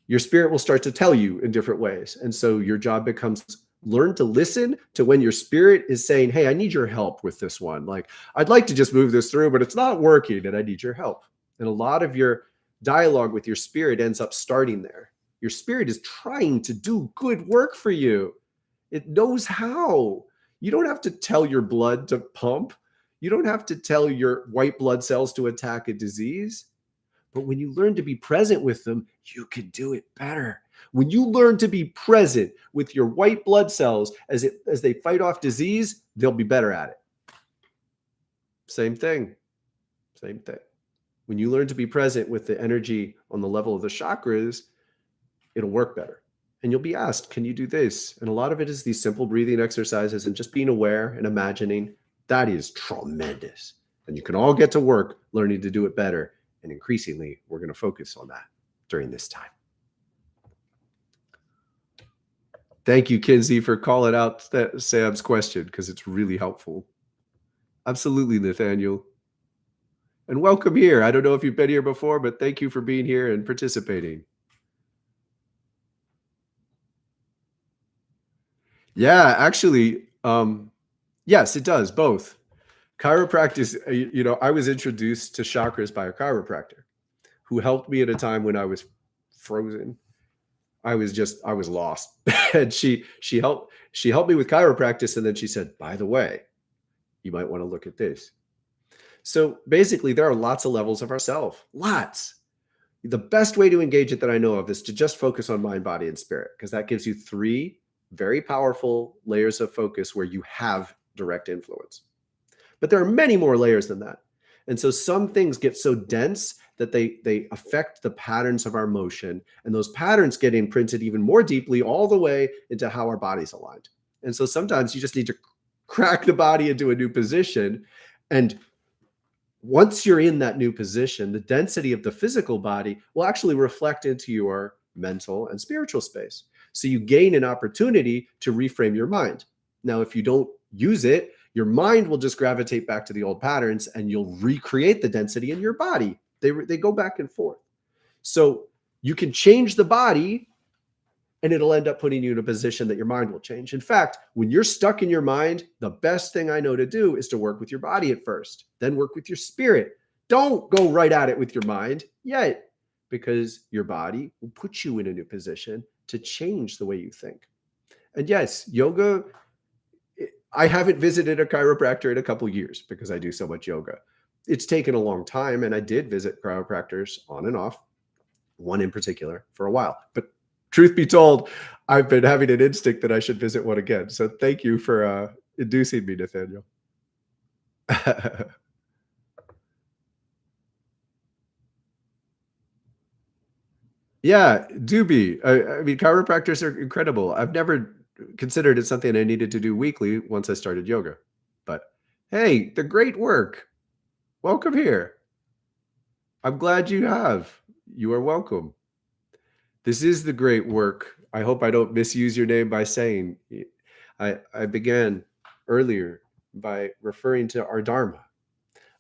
[SPEAKER 1] your spirit will start to tell you in different ways. And so your job becomes learn to listen to when your spirit is saying, hey, I need your help with this one. Like, I'd like to just move this through, but it's not working, and I need your help. And a lot of your dialogue with your spirit ends up starting there. Your spirit is trying to do good work for you. It knows how. You don't have to tell your blood to pump. You don't have to tell your white blood cells to attack a disease. But when you learn to be present with them, you can do it better. When you learn to be present with your white blood cells as they fight off disease, they'll be better at it. Same thing. Same thing. When you learn to be present with the energy on the level of the chakras, it'll work better. And you'll be asked, can you do this? And a lot of it is these simple breathing exercises and just being aware and imagining. That is tremendous. And you can all get to work learning to do it better. And increasingly, we're going to focus on that during this time. Thank you, Kinsey, for calling out Sam's question, because it's really helpful. Absolutely, Nathaniel. And welcome here. I don't know if you've been here before, but thank you for being here and participating. Yeah, actually, yes, it does both. Chiropractic, I was introduced to chakras by a chiropractor who helped me at a time when I was frozen. I was lost. And she helped me with chiropractic, and then she said, by the way, you might want to look at this. So basically, there are lots of levels of ourself. Lots. The best way to engage it that I know of is to just focus on mind, body, and spirit, because that gives you 3 very powerful layers of focus where you have direct influence. But there are many more layers than that. And so some things get so dense that they affect the patterns of our motion, and those patterns get imprinted even more deeply all the way into how our body's aligned. And so sometimes you just need to crack the body into a new position. And once you're in that new position, the density of the physical body will actually reflect into your mental and spiritual space. So you gain an opportunity to reframe your mind. Now, if you don't use it, your mind will just gravitate back to the old patterns and you'll recreate the density in your body. They go back and forth. So you can change the body and it'll end up putting you in a position that your mind will change. In fact, when you're stuck in your mind, the best thing I know to do is to work with your body at first, then work with your spirit. Don't go right at it with your mind yet, because your body will put you in a new position to change the way you think. And yes, yoga, I haven't visited a chiropractor in a couple of years because I do so much yoga. It's taken a long time, and I did visit chiropractors on and off, one in particular, for a while. But truth be told, I've been having an instinct that I should visit one again. So thank you for inducing me, Nathaniel. Yeah, do be. I mean, chiropractors are incredible. I've never considered it something I needed to do weekly once I started yoga. But hey, the great work. Welcome here. I'm glad you have. You are welcome. This is the great work. I hope I don't misuse your name by saying I began earlier by referring to our Dharma.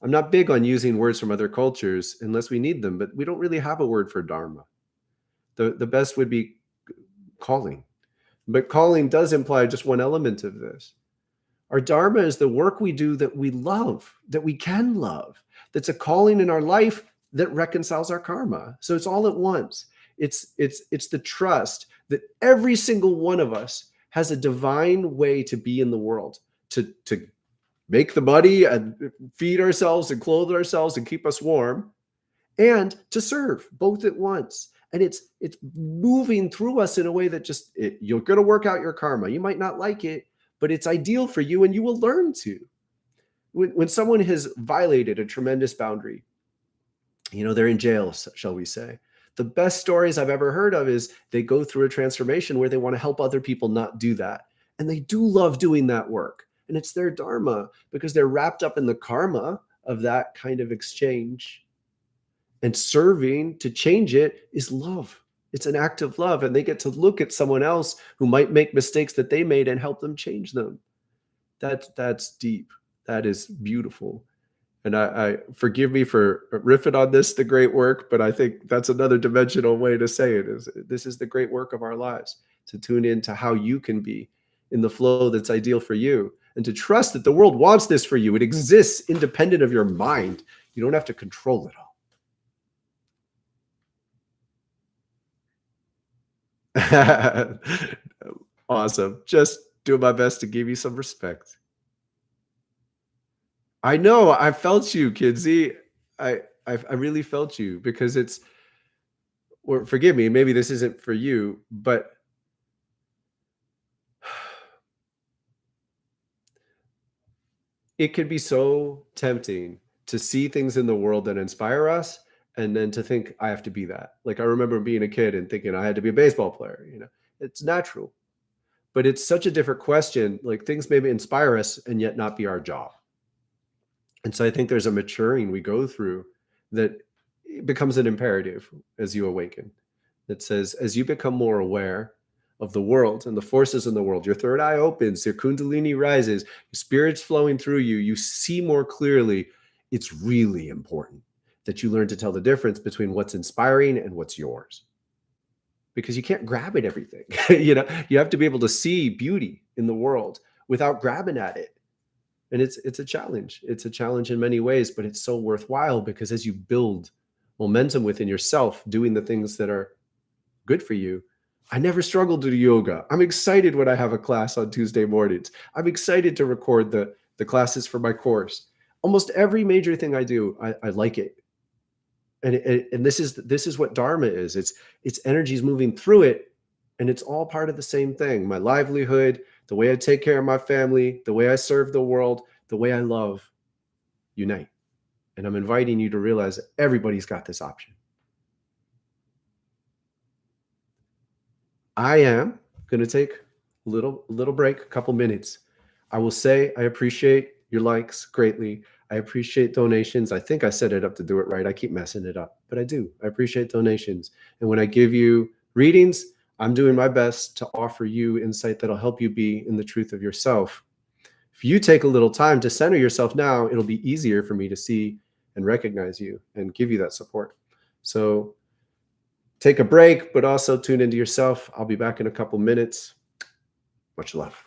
[SPEAKER 1] I'm not big on using words from other cultures unless we need them, but we don't really have a word for Dharma. The best would be calling. But calling does imply just one element of this. Our Dharma is the work we do that we love, that we can love, that's a calling in our life that reconciles our karma. So it's all at once. It's the trust that every single one of us has a divine way to be in the world, to make the money and feed ourselves and clothe ourselves and keep us warm, and to serve both at once. And it's moving through us in a way that you're going to work out your karma. You might not like it, but it's ideal for you and you will learn to. When someone has violated a tremendous boundary, they're in jail, shall we say. The best stories I've ever heard of is they go through a transformation where they want to help other people not do that. And they do love doing that work. And it's their dharma because they're wrapped up in the karma of that kind of exchange. And serving to change it is love. It's an act of love. And they get to look at someone else who might make mistakes that they made and help them change them. That's deep. That is beautiful. And I forgive me for riffing on this, the great work, but I think that's another dimensional way to say it. This is the great work of our lives, to tune into how you can be in the flow that's ideal for you, and to trust that the world wants this for you. It exists independent of your mind. You don't have to control it all. Awesome. Just doing my best to give you some respect. I know. I felt you, Kinsey. I really felt you because or forgive me, maybe this isn't for you, but it could be so tempting to see things in the world that inspire us and then to think I have to be that. Like I remember being a kid and thinking I had to be a baseball player, It's natural. But it's such a different question. Like things maybe inspire us and yet not be our job. And so I think there's a maturing we go through that becomes an imperative as you awaken. That says, as you become more aware of the world and the forces in the world, your third eye opens, your kundalini rises, your spirit's flowing through you, you see more clearly. It's really important that you learn to tell the difference between what's inspiring and what's yours. Because you can't grab at everything. You have to be able to see beauty in the world without grabbing at it. And it's a challenge. It's a challenge in many ways, but it's so worthwhile because as you build momentum within yourself, doing the things that are good for you. I never struggled to do yoga. I'm excited when I have a class on Tuesday mornings. I'm excited to record the classes for my course. Almost every major thing I do, I like it. And this is what Dharma is. It's energies moving through it, and it's all part of the same thing. My livelihood, the way I take care of my family, the way I serve the world, the way I love, unite. And I'm inviting you to realize that everybody's got this option. I am going to take a little break, a couple minutes. I will say I appreciate your likes greatly. I appreciate donations. I think I set it up to do it right. I keep messing it up, but I do. I appreciate donations. And when I give you readings, I'm doing my best to offer you insight that'll help you be in the truth of yourself. If you take a little time to center yourself now, it'll be easier for me to see and recognize you and give you that support. So take a break, but also tune into yourself. I'll be back in a couple minutes. Much love.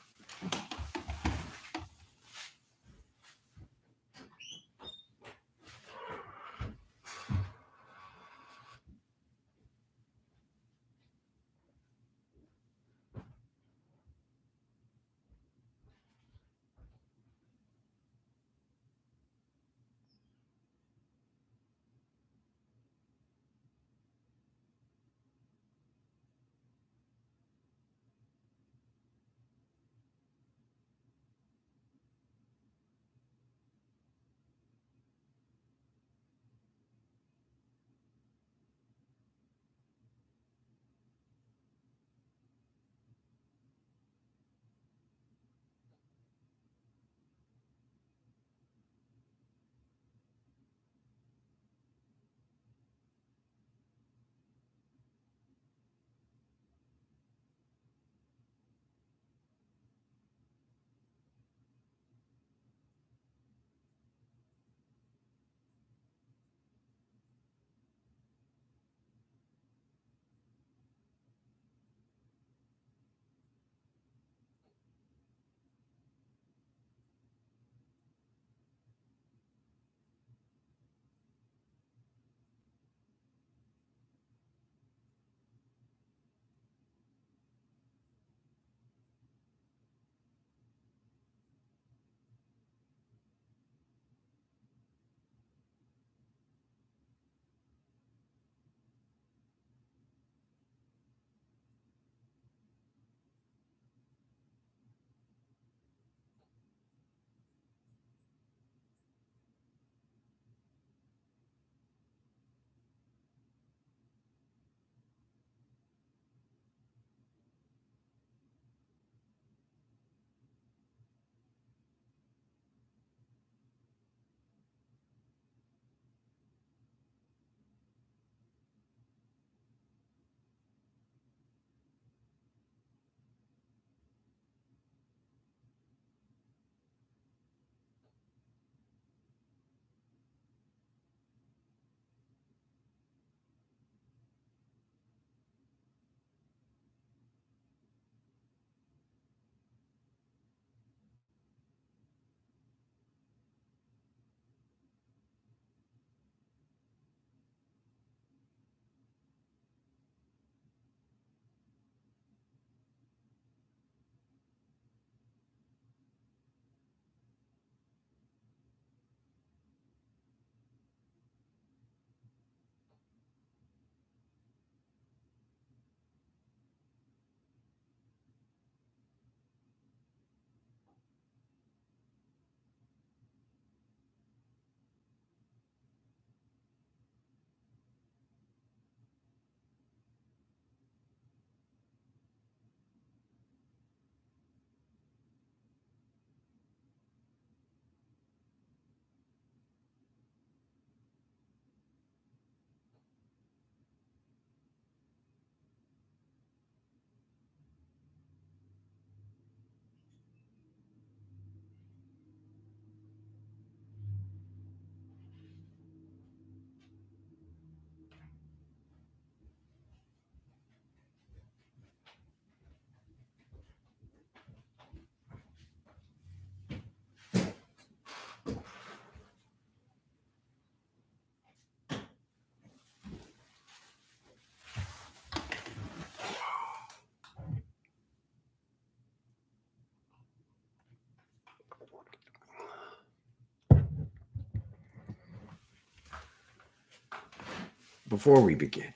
[SPEAKER 1] Before we begin,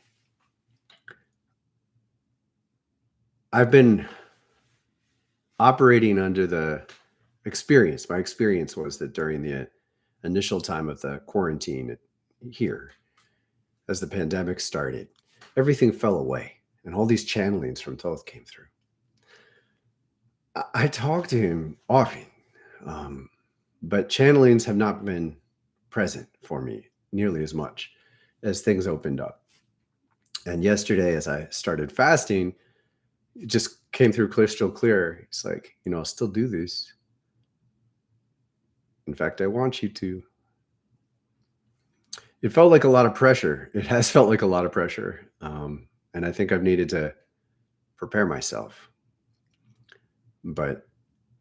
[SPEAKER 1] I've been operating under the experience. My experience was that during the initial time of the quarantine here, as the pandemic started, everything fell away and all these channelings from Thoth came through. I talk to him often, but channelings have not been present for me nearly as much as things opened up. And yesterday, as I started fasting, It just came through crystal clear. He's like, I'll still do this. In fact, I want you to. It felt like a lot of pressure. It has felt like a lot of pressure. And I think I've needed to prepare myself. But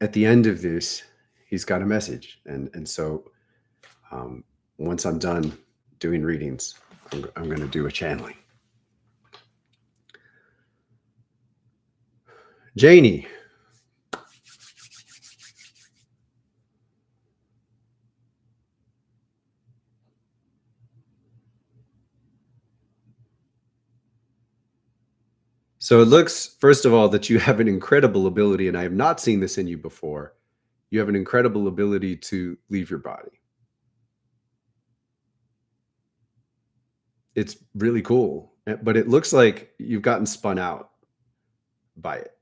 [SPEAKER 1] at the end of this, he's got a message. And so um, once I'm done doing readings, I'm going to do a channeling. Janie. So it looks, first of all, that you have an incredible ability, and I have not seen this in you before. You have an incredible ability to leave your body. It's really cool, but it looks like you've gotten spun out by it.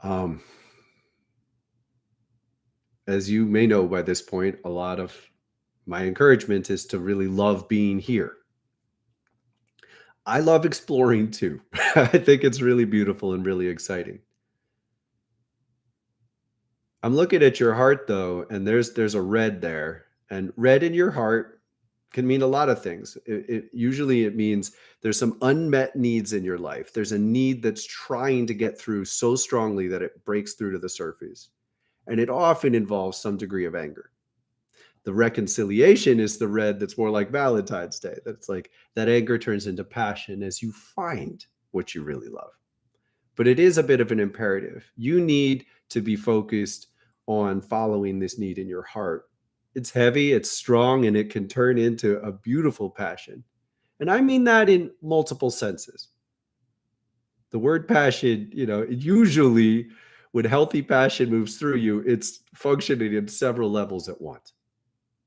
[SPEAKER 1] Um, as you may know by this point, a lot of my encouragement is to really love being here. I love exploring too. I think it's really beautiful and really exciting. I'm looking at your heart though, and there's a red there, and red in your heart can mean a lot of things. It usually it means there's some unmet needs in your life. There's a need that's trying to get through so strongly that it breaks through to the surface. And it often involves some degree of anger. The reconciliation is the red that's more like Valentine's Day. That's like that anger turns into passion as you find what you really love. But it is a bit of an imperative. You need to be focused on following this need in your heart. It's heavy, it's strong, and it can turn into a beautiful passion. And I mean that in multiple senses. The word passion, usually when healthy passion moves through you, it's functioning in several levels at once.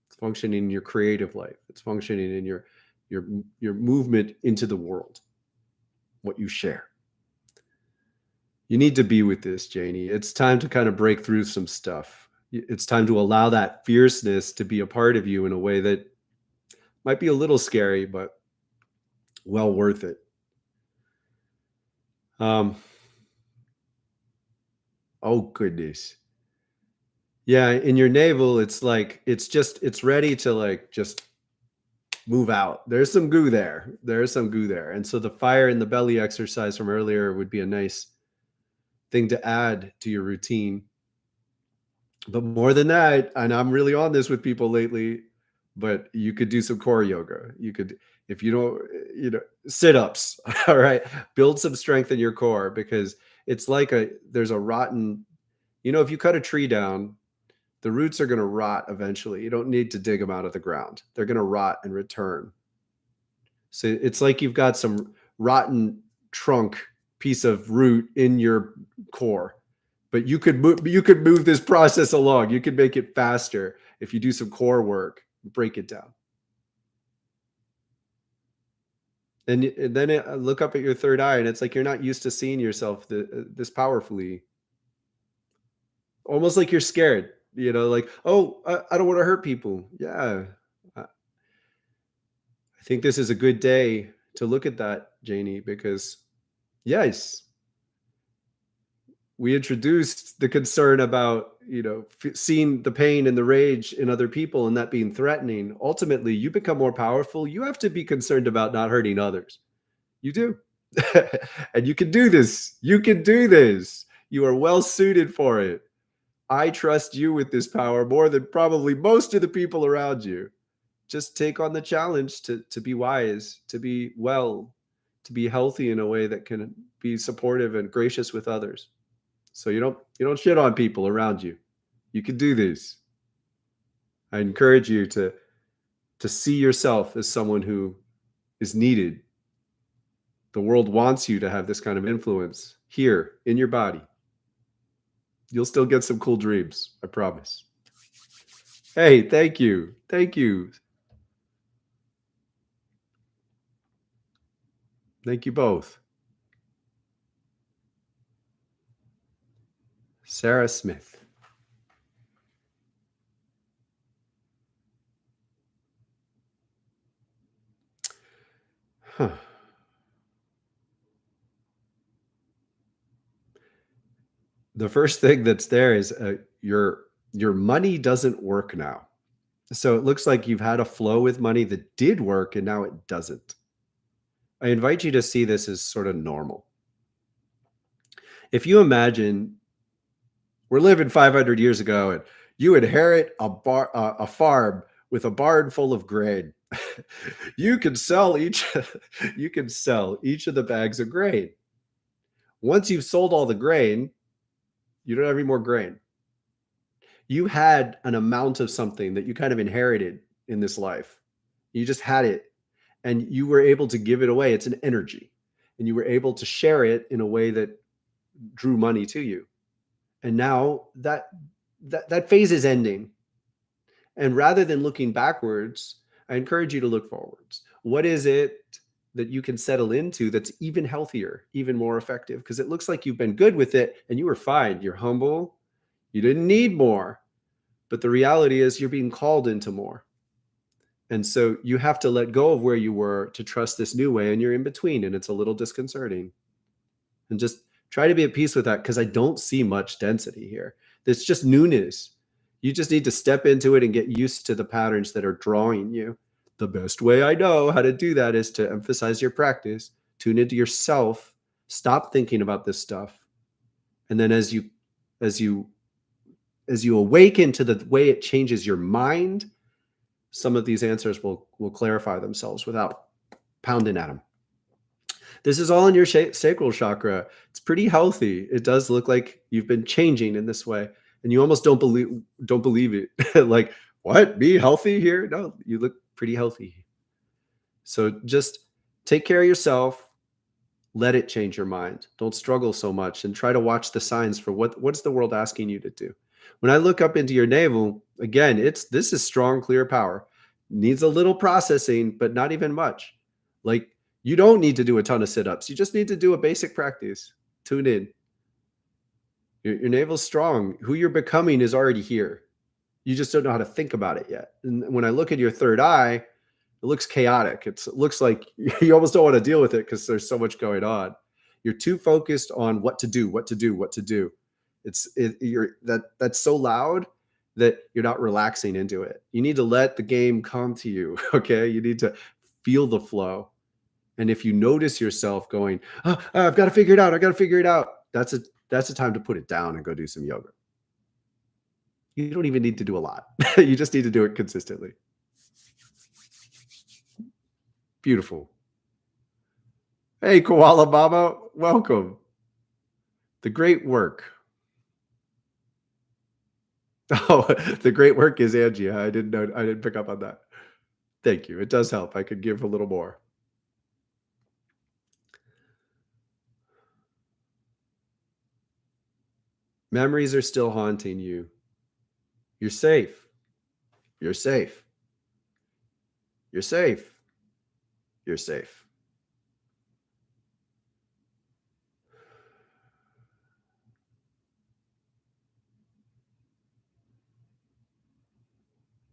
[SPEAKER 1] It's functioning in your creative life. It's functioning in your movement into the world, what you share. You need to be with this, Janie. It's time to kind of break through some stuff. It's time to allow that fierceness to be a part of you in a way that might be a little scary, but well worth it. Oh goodness. Yeah, in your navel, it's like it's ready to like just move out. There's some goo there. There's some goo there. And so the fire in the belly exercise from earlier would be a nice thing to add to your routine. But more than that, and I'm really on this with people lately, but you could do some core yoga. You could, if you don't, sit-ups. All right. Build some strength in your core because it's like there's a rotten, if you cut a tree down, the roots are going to rot eventually. You don't need to dig them out of the ground. They're going to rot and return. So it's like you've got some rotten trunk piece of root in your core, but you could move this process along. You could make it faster if you do some core work, break it down. And then look up at your third eye, and it's like you're not used to seeing yourself this powerfully. Almost like you're scared, like, oh, I don't want to hurt people. Yeah. I think this is a good day to look at that, Janie, because yes, we introduced the concern about, seeing the pain and the rage in other people and that being threatening. Ultimately, you become more powerful. You have to be concerned about not hurting others. You do. And you can do this. You can do this. You are well suited for it. I trust you with this power more than probably most of the people around you. Just take on the challenge to be wise, to be well, to be healthy in a way that can be supportive and gracious with others. So you don't shit on people around you. You can do this. I encourage you to see yourself as someone who is needed. The world wants you to have this kind of influence here in your body. You'll still get some cool dreams, I promise. Hey, thank you. Thank you. Thank you both. Sarah Smith. Huh. The first thing that's there is your money doesn't work now. So it looks like you've had a flow with money that did work and now it doesn't. I invite you to see this as sort of normal. If you imagine we're living 500 years ago and you inherit a farm with a barn full of grain. you can sell each you can sell each of the bags of grain. Once you've sold all the grain, you don't have any more grain. You had an amount of something that you kind of inherited in this life. You just had it and you were able to give it away. It's an energy. And you were able to share it in a way that drew money to you. And now that phase is ending. And rather than looking backwards, I encourage you to look forwards. What is it that you can settle into that's even healthier, even more effective? Because it looks like you've been good with it and you were fine. You're humble. You didn't need more. But the reality is you're being called into more. And so you have to let go of where you were to trust this new way, and you're in between, and it's a little disconcerting. And just try to be at peace with that, because I don't see much density here. There's just newness. You just need to step into it and get used to the patterns that are drawing you. The best way I know how to do that is to emphasize your practice, tune into yourself, stop thinking about this stuff. And then as you awaken to the way it changes your mind, some of these answers will clarify themselves without pounding at them. This is all in your sacral chakra. It's pretty healthy. It does look like you've been changing in this way, and you almost don't believe it. Like, what? Be healthy here? No, you look pretty healthy. So just take care of yourself. Let it change your mind. Don't struggle so much, and try to watch the signs for what's the world asking you to do. When I look up into your navel, again, this is strong, clear power. Needs a little processing, but not even much. Like, you don't need to do a ton of sit-ups. You just need to do a basic practice. Tune in. Your navel's strong. Who you're becoming is already here. You just don't know how to think about it yet. And when I look at your third eye, it looks chaotic. It looks like you almost don't want to deal with it because there's so much going on. You're too focused on what to do. That's so loud that you're not relaxing into it. You need to let the game come to you. Okay. You need to feel the flow. And if you notice yourself going, I've got to figure it out. That's a time to put it down and go do some yoga. You don't even need to do a lot. You just need to do it consistently. Beautiful. Hey, Koala Mama, welcome. The great work. Oh, the great work is Angie. I didn't pick up on that. Thank you. It does help. I could give a little more. Memories are still haunting you. You're safe. You're safe. You're safe. You're safe.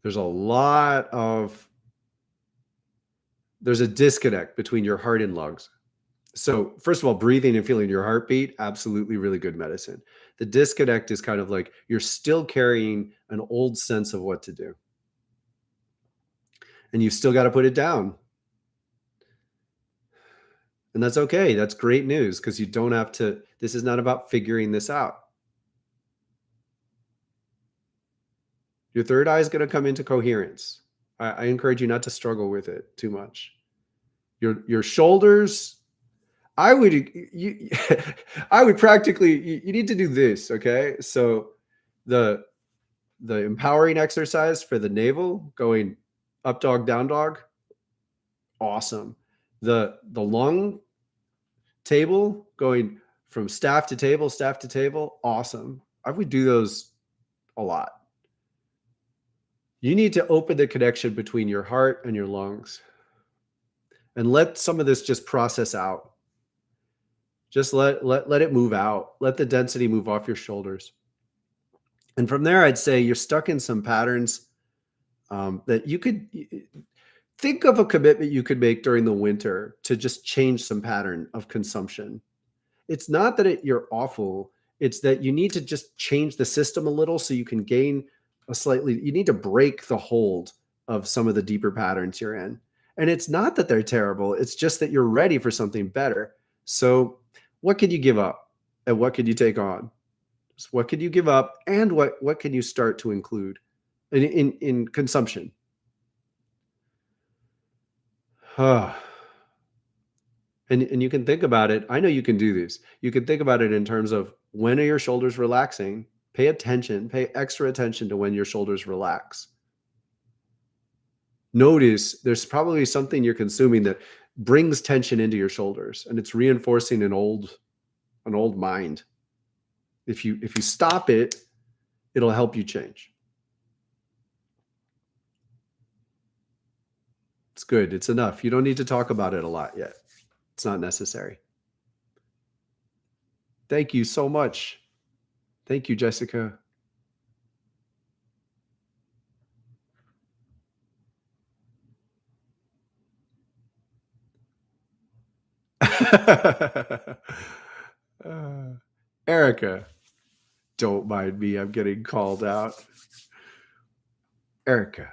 [SPEAKER 1] There's a disconnect between your heart and lungs. So first of all, breathing and feeling your heartbeat, absolutely really good medicine. The disconnect is kind of like you're still carrying an old sense of what to do. And you still got to put it down. And that's okay. That's great news, because you don't have to, this is not about figuring this out. Your third eye is going to come into coherence. I encourage you not to struggle with it too much. Your shoulders, I would practically, you need to do this, okay? So the empowering exercise for the navel, going up dog, down dog, awesome. The lung table, going from staff to table, awesome. I would do those a lot. You need to open the connection between your heart and your lungs and let some of this just process out. Just let it move out. Let the density move off your shoulders. And from there, I'd say you're stuck in some patterns that you could think of a commitment you could make during the winter to just change some pattern of consumption. It's not that you're awful. It's that you need to just change the system a little so you can gain you need to break the hold of some of the deeper patterns you're in. And it's not that they're terrible, it's just that you're ready for something better. So, what can you give up? And what can you take on? So what can you give up? And what can you start to include in consumption? And you can think about it. I know you can do this. You can think about it in terms of, when are your shoulders relaxing? Pay attention, pay extra attention to when your shoulders relax. Notice there's probably something you're consuming that brings tension into your shoulders, and it's reinforcing an old mind. If you stop it, it'll help you change. It's good. It's enough. You don't need to talk about it a lot yet. It's not necessary. Thank you so much. Thank you, Jessica. Uh, Erica, don't mind me. I'm getting called out. Erica.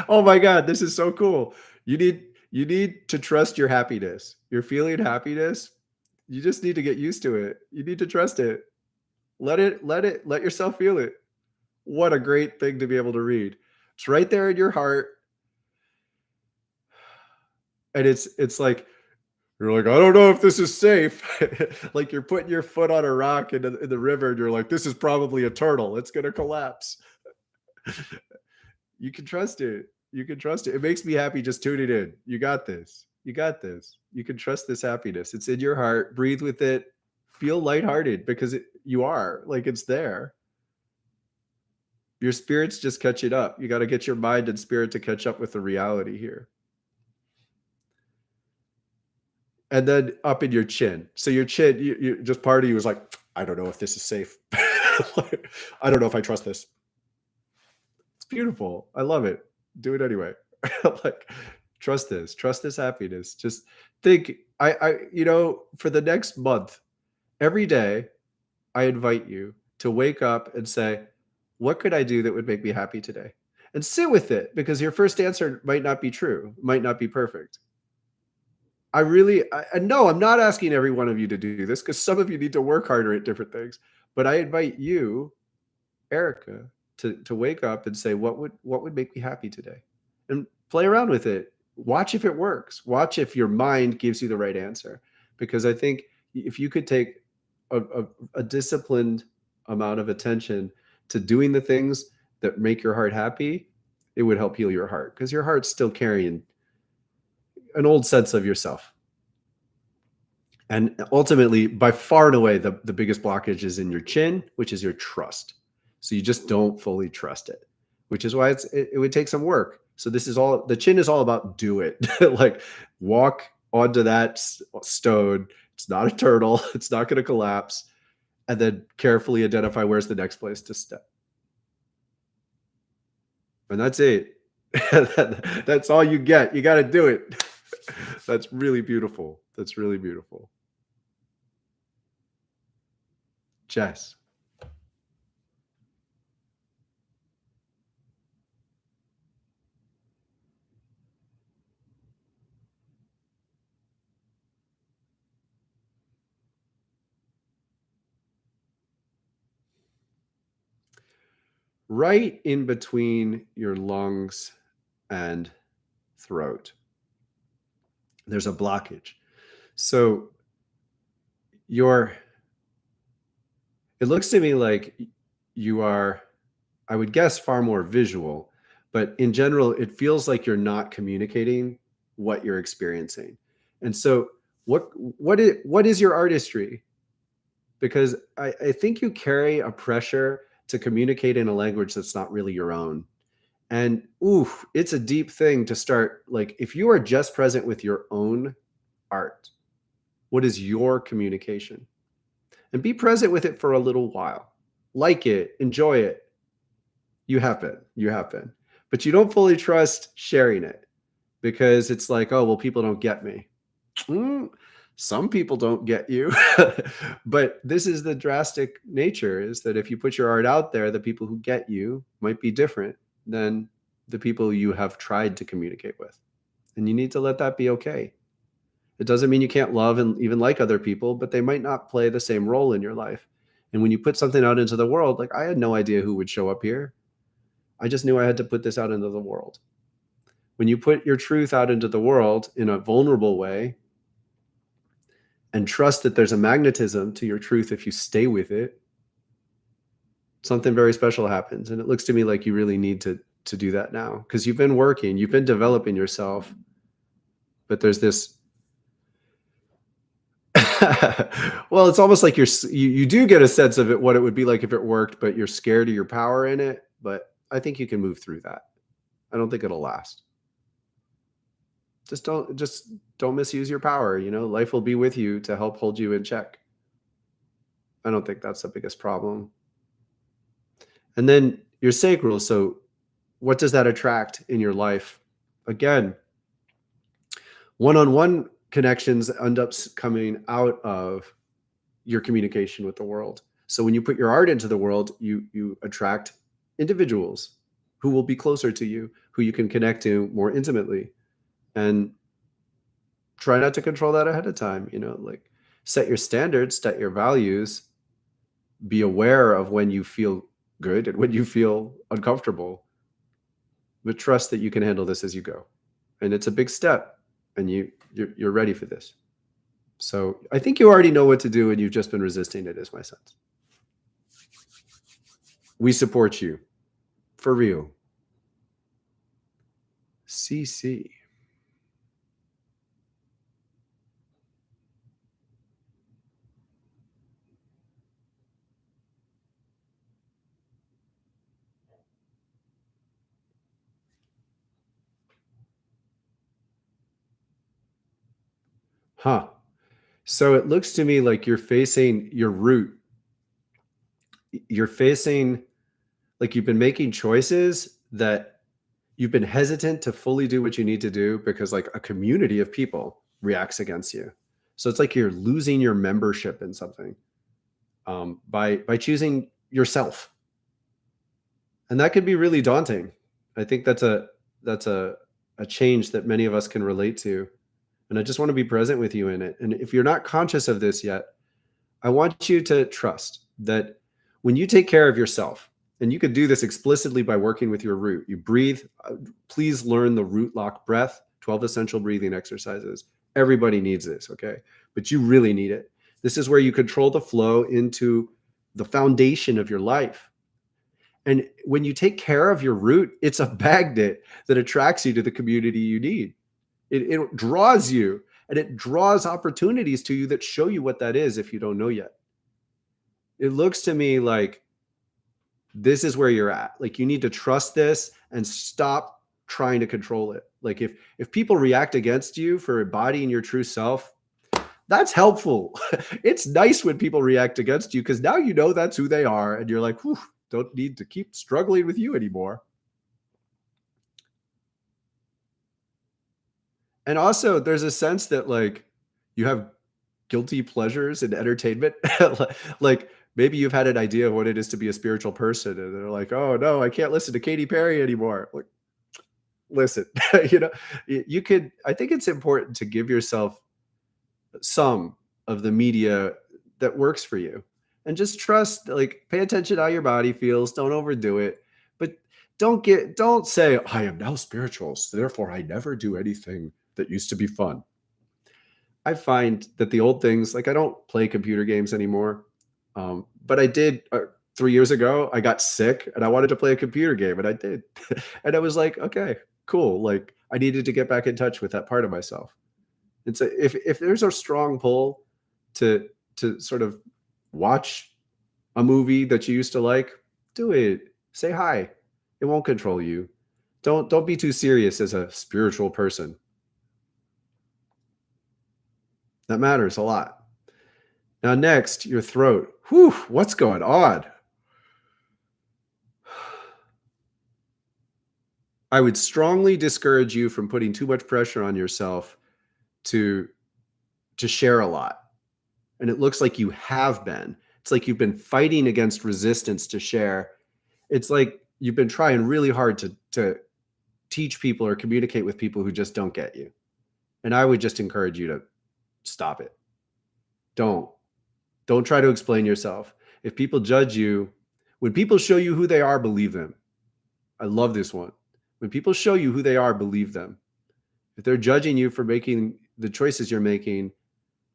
[SPEAKER 1] Oh my God, this is so cool. You need to trust your happiness. You're feeling happiness. You just need to get used to it. You need to trust it. Let yourself feel it. What a great thing to be able to read. It's right there in your heart. And it's like, you're like, I don't know if this is safe. Like you're putting your foot on a rock in the river, and you're like, this is probably a turtle. It's gonna collapse. You can trust it. You can trust it. It makes me happy just tuning in. You got this. You got this. You can trust this happiness. It's in your heart. Breathe with it. Feel lighthearted because you are. Like, it's there. Your spirit's just catching up. You got to get your mind and spirit to catch up with the reality here. And then up in your chin. So your chin, you just part of you was like, I don't know if this is safe. I don't know if I trust this. It's beautiful. I love it. Do it anyway. Like, trust this happiness. Just think, for the next month, every day, I invite you to wake up and say, what could I do that would make me happy today? And sit with it, because your first answer might not be true, might not be perfect. And no, I'm not asking every one of you to do this, because some of you need to work harder at different things. But I invite you, Erica, to wake up and say, what would make me happy today? And play around with it. Watch if it works. Watch if your mind gives you the right answer. Because I think if you could take a disciplined amount of attention to doing the things that make your heart happy, it would help heal your heart, because your heart's still carrying an old sense of yourself. And ultimately, by far and away, the biggest blockage is in your chin, which is your trust. So you just don't fully trust it, which is why it would take some work. So the chin is all about do it. Like, walk onto that stone. It's not a turtle. It's not going to collapse. And then carefully identify where's the next place to step. And that's it. That's all you get. You got to do it. That's really beautiful. That's really beautiful. Jess. Right in between your lungs and throat, there's a blockage. So it looks to me like you are, I would guess, far more visual, but in general, it feels like you're not communicating what you're experiencing. And so what is your artistry? Because I think you carry a pressure to communicate in a language that's not really your own. And oof, it's a deep thing to start. Like, if you are just present with your own art, what is your communication? And be present with it for a little while. Like it, enjoy it. You have been. But you don't fully trust sharing it, because it's like, oh, well, people don't get me. Mm, some people don't get you. But this is the drastic nature, is that if you put your art out there, the people who get you might be different than the people you have tried to communicate with. And you need to let that be okay. It doesn't mean you can't love and even like other people, but they might not play the same role in your life. And when you put something out into the world, like I had no idea who would show up here. I just knew I had to put this out into the world. When you put your truth out into the world in a vulnerable way and trust that there's a magnetism to your truth if you stay with it, something very special happens. And it looks to me like you really need to do that now, because you've been working, you've been developing yourself, but there's this well, it's almost like you do get a sense of it, what it would be like if it worked, but you're scared of your power in it. But I think you can move through that. I don't think it'll last. Just don't misuse your power. Life will be with you to help hold you in check. I don't think that's the biggest problem. And then your sacral. So what does that attract in your life? Again, one-on-one connections end up coming out of your communication with the world. So when you put your art into the world, you attract individuals who will be closer to you, who you can connect to more intimately. And try not to control that ahead of time. Like set your standards, set your values, be aware of when you feel good and when you feel uncomfortable, but trust that you can handle this as you go. And it's a big step, and you're ready for this. So I think you already know what to do, and you've just been resisting it, is my sense. We support you. For real. CC. Huh. So it looks to me like you're facing your root. You're facing, like, you've been making choices that you've been hesitant to fully do what you need to do because, like, a community of people reacts against you. So it's like you're losing your membership in something, by choosing yourself, and that could be really daunting. I think that's a change that many of us can relate to, and I just want to be present with you in it. And if you're not conscious of this yet, I want you to trust that when you take care of yourself, and you could do this explicitly by working with your root, you breathe. Please learn the root lock breath, 12 essential breathing exercises. Everybody needs this, okay? But you really need it. This is where you control the flow into the foundation of your life. And when you take care of your root, it's a magnet that attracts you to the community you need. It draws you, and it draws opportunities to you that show you what that is if you don't know yet. It looks to me like this is where you're at. Like, you need to trust this and stop trying to control it. Like, if people react against you for embodying your true self, that's helpful. It's nice when people react against you, because now you know that's who they are, and you're like, whew, don't need to keep struggling with you anymore. And also, there's a sense that, like, you have guilty pleasures in entertainment. Like, maybe you've had an idea of what it is to be a spiritual person, and they're like, oh no, I can't listen to Katy Perry anymore. Like, listen, you know, you could. I think it's important to give yourself some of the media that works for you, and just trust. Like, pay attention to how your body feels. Don't overdo it, but don't say I am now spiritual, so therefore I never do anything that used to be fun. I find that the old things, like, I don't play computer games anymore. But I did 3 years ago. I got sick and I wanted to play a computer game, and I did. And I was like, okay, cool. Like, I needed to get back in touch with that part of myself. And so if there's a strong pull to sort of watch a movie that you used to like, do it. Say hi. It won't control you. Don't be too serious as a spiritual person. That matters a lot. Now, next, your throat. Whew, what's going on? I would strongly discourage you from putting too much pressure on yourself to share a lot. And it looks like you have been. It's like you've been fighting against resistance to share. It's like you've been trying really hard to teach people or communicate with people who just don't get you. And I would just encourage you to stop it. Don't try to explain yourself. If people judge you, when people show you who they are, believe them. I love this one. When people show you who they are, believe them. If they're judging you for making the choices you're making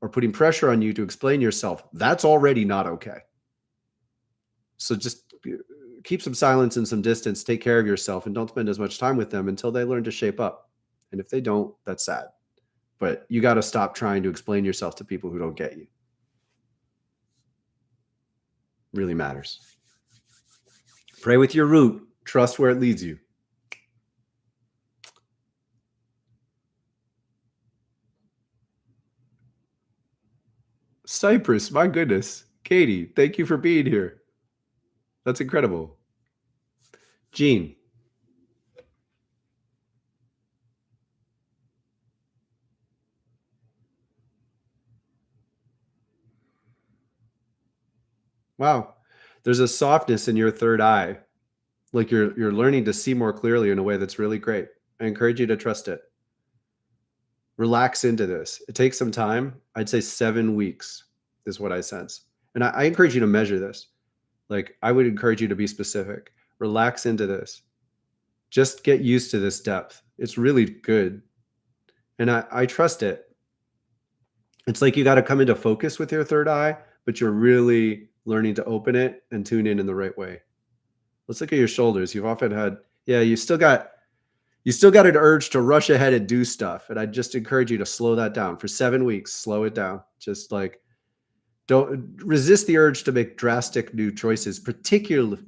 [SPEAKER 1] or putting pressure on you to explain yourself, that's already not okay. So just keep some silence and some distance, take care of yourself, and don't spend as much time with them until they learn to shape up. And if they don't, that's sad. But you got to stop trying to explain yourself to people who don't get you. Really matters. Pray with your root. Trust where it leads you. Cyprus, my goodness. Katie, thank you for being here. That's incredible. Jean. Wow. There's a softness in your third eye. Like you're learning to see more clearly in a way that's really great. I encourage you to trust it. Relax into this. It takes some time. I'd say 7 weeks is what I sense. And I encourage you to measure this. Like I would encourage you to be specific. Relax into this. Just get used to this depth. It's really good. And I trust it. It's like you got to come into focus with your third eye, but you're really learning to open it and tune in the right way. Let's look at your shoulders. You've often had, you still got an urge to rush ahead and do stuff. And I just encourage you to slow that down for 7 weeks. Slow it down. Just like don't resist the urge to make drastic new choices, particularly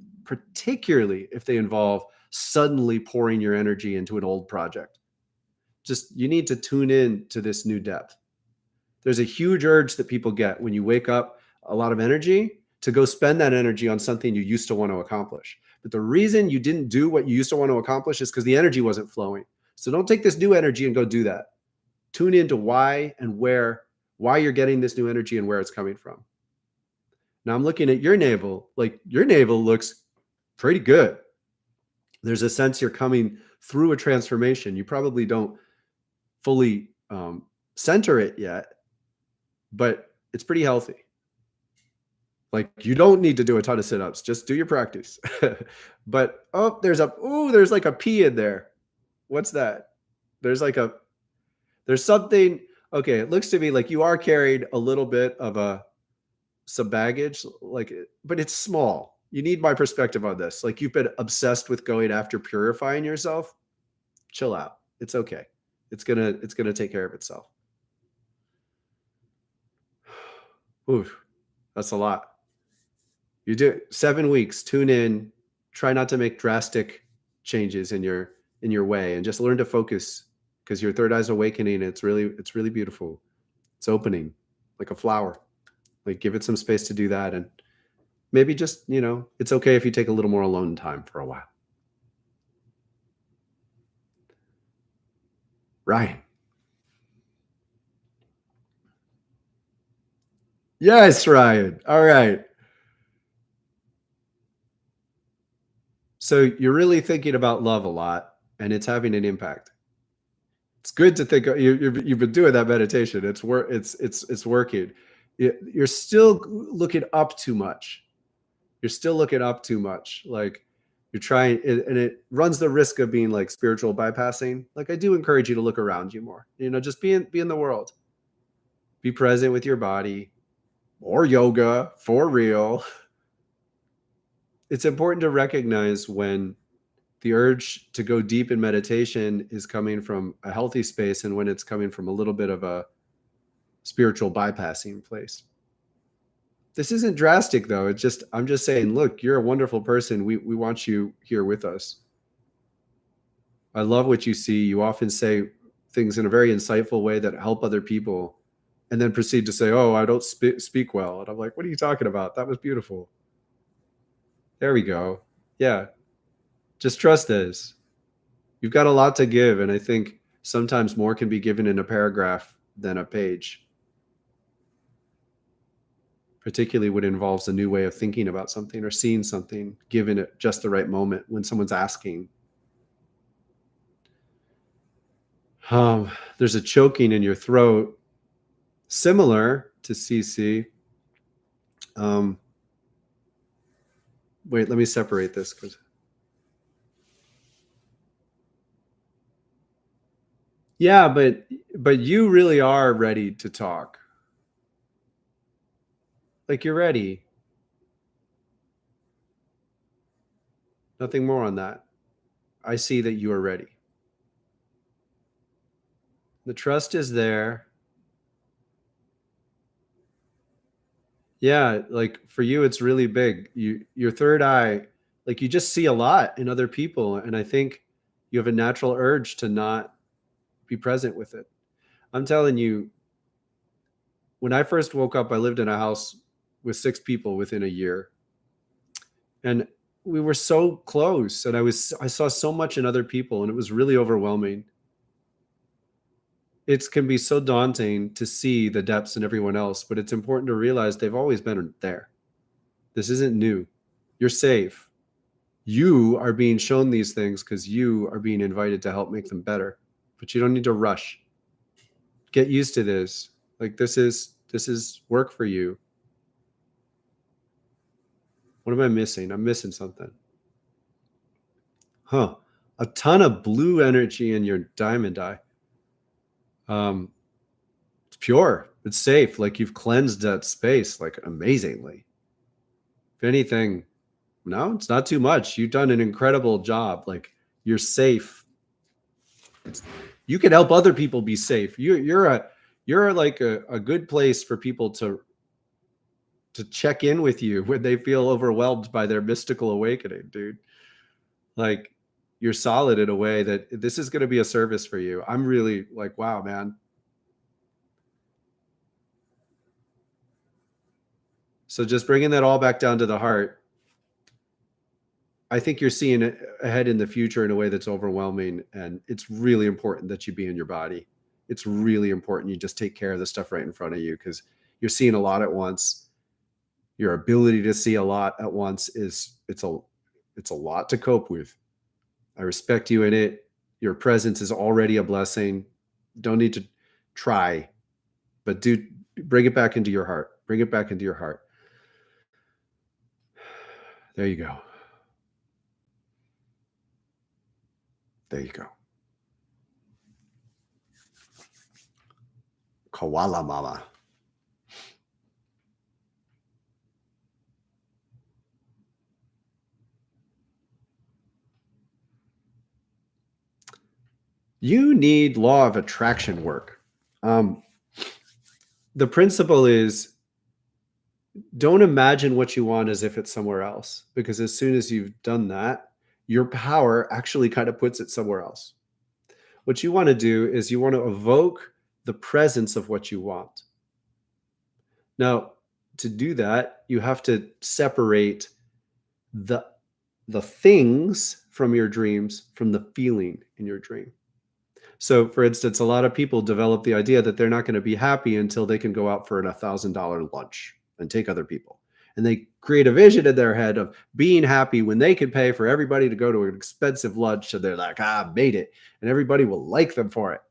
[SPEAKER 1] if they involve suddenly pouring your energy into an old project. Just you need to tune in to this new depth. There's a huge urge that people get when you wake up, a lot of energy to go spend that energy on something you used to want to accomplish. But the reason you didn't do what you used to want to accomplish is because the energy wasn't flowing. So don't take this new energy and go do that. Tune into why you're getting this new energy and where it's coming from. Now I'm looking at your navel. Like your navel looks pretty good. There's a sense you're coming through a transformation. You probably don't fully center it yet, but it's pretty healthy. Like you don't need to do a ton of sit-ups, just do your practice. But there's like a P in there. What's that? There's something. Okay, it looks to me like you are carrying a little bit of some baggage, but it's small. You need my perspective on this. Like you've been obsessed with going after purifying yourself. Chill out. It's okay. It's gonna take care of itself. Oof, that's a lot. You do 7 weeks, tune in, try not to make drastic changes in your way and just learn to focus because your third eye's awakening. It's really beautiful. It's opening like a flower. Like give it some space to do that. And maybe just, it's okay if you take a little more alone time for a while. Ryan. Yes, Ryan. All right. So you're really thinking about love a lot, and it's having an impact. It's good to think you've been doing that meditation. It's working. You're still looking up too much. You're still looking up too much. Like you're trying, and it runs the risk of being like spiritual bypassing. Like I do encourage you to look around you more. Just be in the world. Be present with your body, or yoga for real. It's important to recognize when the urge to go deep in meditation is coming from a healthy space and when it's coming from a little bit of a spiritual bypassing place. This isn't drastic though. I'm just saying, look, you're a wonderful person. We want you here with us. I love what you see. You often say things in a very insightful way that help other people and then proceed to say, oh, I don't speak well. And I'm like, what are you talking about? That was beautiful. There we go. Yeah. Just trust this. You've got a lot to give, and I think sometimes more can be given in a paragraph than a page, particularly when it involves a new way of thinking about something or seeing something, given at just the right moment when someone's asking. There's a choking in your throat, similar to CC. Wait, let me separate this. Yeah, but you really are ready to talk. Like you're ready. Nothing more on that. I see that you are ready. The trust is there. Yeah, like for you, it's really big. Your third eye, like you just see a lot in other people, and I think you have a natural urge to not be present with it. I'm telling you, when I first woke up, I lived in a house with 6 people within a year, and we were so close, and I saw so much in other people, and it was really overwhelming. It can be so daunting to see the depths in everyone else, but it's important to realize they've always been there. This isn't new. You're safe. You are being shown these things because you are being invited to help make them better. But you don't need to rush. Get used to this. Like this is work for you. What am I missing? I'm missing something. Huh. A ton of blue energy in your diamond eye. It's pure. It's safe. Like you've cleansed that space like amazingly. If anything, no, it's not too much. You've done an incredible job. Like you're safe. You can help other people be safe. You're like a good place for people to check in with you when they feel overwhelmed by their mystical awakening, dude. Like you're solid in a way that this is going to be a service for you. I'm really like, wow, man. So just bringing that all back down to the heart. I think you're seeing ahead in the future in a way that's overwhelming, and it's really important that you be in your body. It's really important you just take care of the stuff right in front of you because you're seeing a lot at once. Your ability to see a lot at once it's a lot to cope with. I respect you in it. Your presence is already a blessing. Don't need to try, but do bring it back into your heart. Bring it back into your heart. There you go. There you go. Koala mama. You need law of attraction work. Um, the principle is don't imagine what you want as if it's somewhere else, because as soon as you've done that, your power actually kind of puts it somewhere else. What you want to do is you want to evoke the presence of what you want. Now, to do that, you have to separate the the things from your dreams from the feeling in your dream. So, for instance, a lot of people develop the idea that they're not going to be happy until they can go out for an $1,000 lunch and take other people. And they create a vision in their head of being happy when they can pay for everybody to go to an expensive lunch. So they're like, I made it. And everybody will like them for it.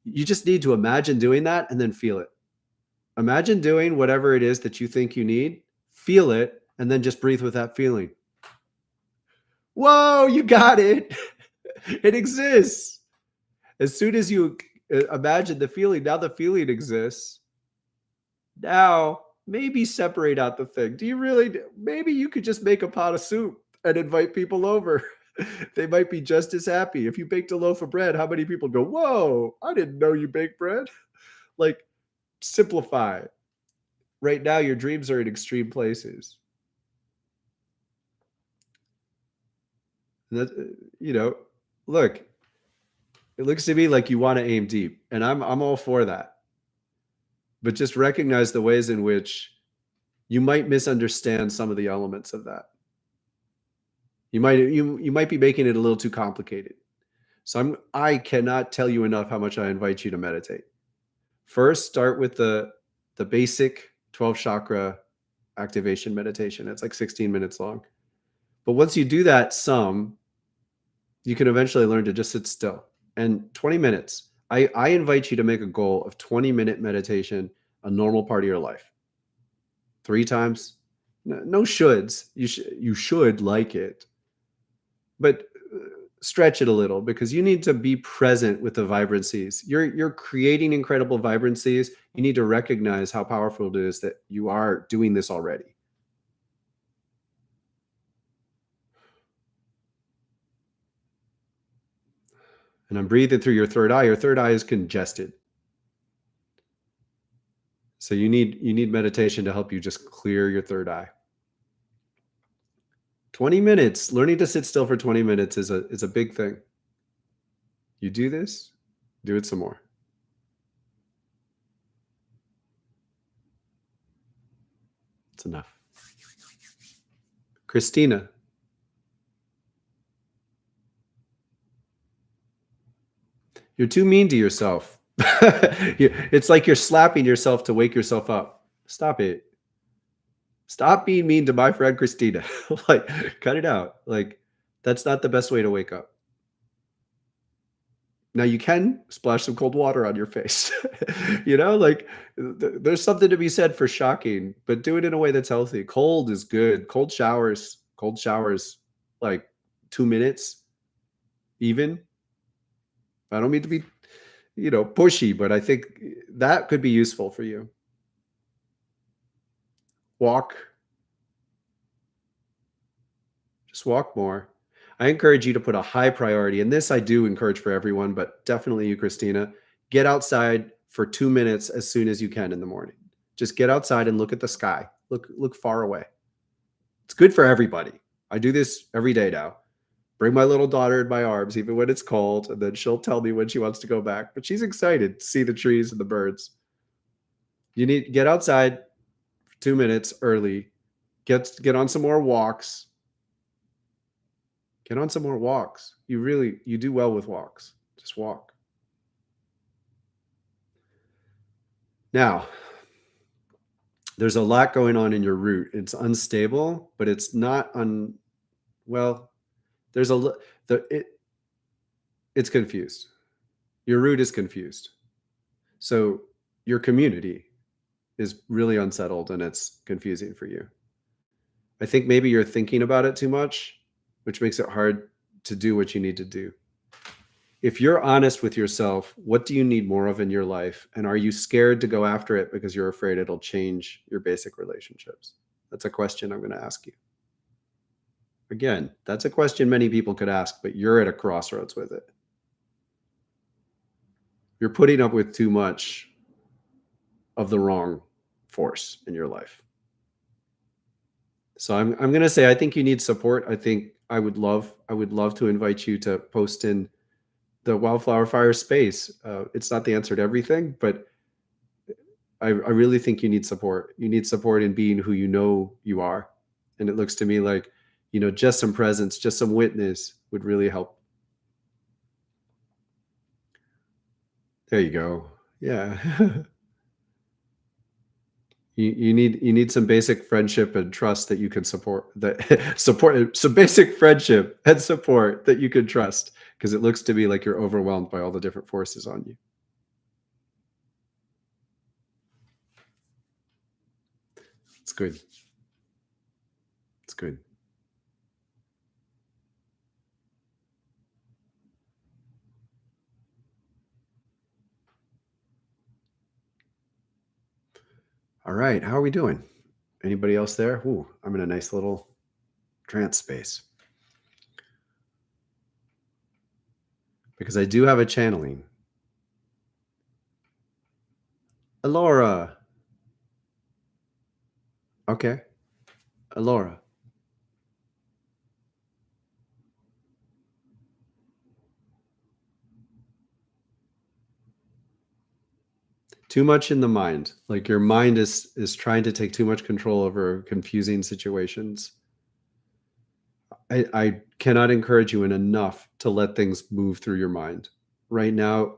[SPEAKER 1] You just need to imagine doing that and then feel it. Imagine doing whatever it is that you think you need, feel it, and then just breathe with that feeling. Whoa, you got it. It exists. As soon as you imagine the feeling, now the feeling exists. Now, maybe separate out the thing. Do you really? Maybe you could just make a pot of soup and invite people over. They might be just as happy. If you baked a loaf of bread, how many people go, whoa, I didn't know you baked bread? Like, simplify. Right now, your dreams are in extreme places. That, look, it looks to me like you want to aim deep, and I'm all for that. But just recognize the ways in which you might misunderstand some of the elements of that. You might be making it a little too complicated. So I cannot tell you enough how much I invite you to meditate. First, start with the basic 12 chakra activation meditation. It's like 16 minutes long. But once you do that you can eventually learn to just sit still. And 20 minutes. I invite you to make a goal of 20-minute meditation, a normal part of your life. 3 times. No shoulds. You should like it. But stretch it a little, because you need to be present with the vibrancies. You're creating incredible vibrancies. You need to recognize how powerful it is that you are doing this already. And I'm breathing through your third eye. Your third eye is congested. So you need meditation to help you just clear your third eye. 20 minutes. Learning to sit still for 20 minutes is a big thing. You do this, do it some more. It's enough. Christina. You're too mean to yourself. It's like you're slapping yourself to wake yourself up. Stop it. Stop being mean to my friend Christina. Like, cut it out. Like, that's not the best way to wake up. Now you can splash some cold water on your face. Like there's something to be said for shocking, but do it in a way that's healthy. Cold is good. Cold showers, like 2 minutes even. I don't mean to be, pushy, but I think that could be useful for you. Walk. Just walk more. I encourage you to put a high priority, and this I do encourage for everyone, but definitely you, Christina. Get outside for 2 minutes as soon as you can in the morning. Just get outside and look at the sky. Look far away. It's good for everybody. I do this every day now. Bring my little daughter in my arms, even when it's cold, and then she'll tell me when she wants to go back. But she's excited to see the trees and the birds. You need to get outside for 2 minutes early. Get on some more walks. Get on some more walks. You do well with walks. Just walk. Now, there's a lot going on in your root. It's unstable, but it's not well, there's it's confused. Your root is confused. So your community is really unsettled and it's confusing for you. I think maybe you're thinking about it too much, which makes it hard to do what you need to do. If you're honest with yourself, what do you need more of in your life? And are you scared to go after it because you're afraid it'll change your basic relationships? That's a question I'm going to ask you. Again, that's a question many people could ask, but you're at a crossroads with it. You're putting up with too much of the wrong force in your life. So I'm going to say, I think you need support. I think I would love to invite you to post in the Wildflowerfire space. It's not the answer to everything, but I really think you need support. You need support in being who you are. And it looks to me like, just some presence, just some witness would really help. There you go. Yeah. You need some basic friendship and trust that you can support, some basic friendship and support that you can trust, because it looks to me like you're overwhelmed by all the different forces on you. It's good. It's good. All right. How are we doing? Anybody else there? Ooh, I'm in a nice little trance space. Because I do have a channeling. Alora. Okay. Alora. Too much in the mind. Like your mind is trying to take too much control over confusing situations. I cannot encourage you enough to let things move through your mind. Right now,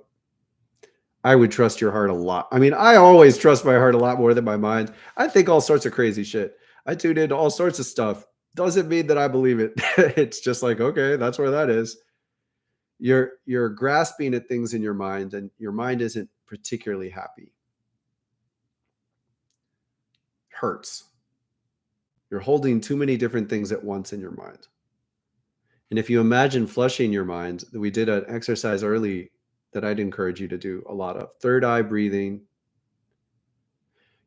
[SPEAKER 1] I would trust your heart a lot. I mean, I always trust my heart a lot more than my mind. I think all sorts of crazy shit. I tune into all sorts of stuff. Doesn't mean that I believe it. It's just like, okay, that's where that is. You're grasping at things in your mind, and your mind isn't particularly happy. Hurts. You're holding too many different things at once in your mind. And if you imagine flushing your mind, we did an exercise early that I'd encourage you to do a lot of. Third eye breathing.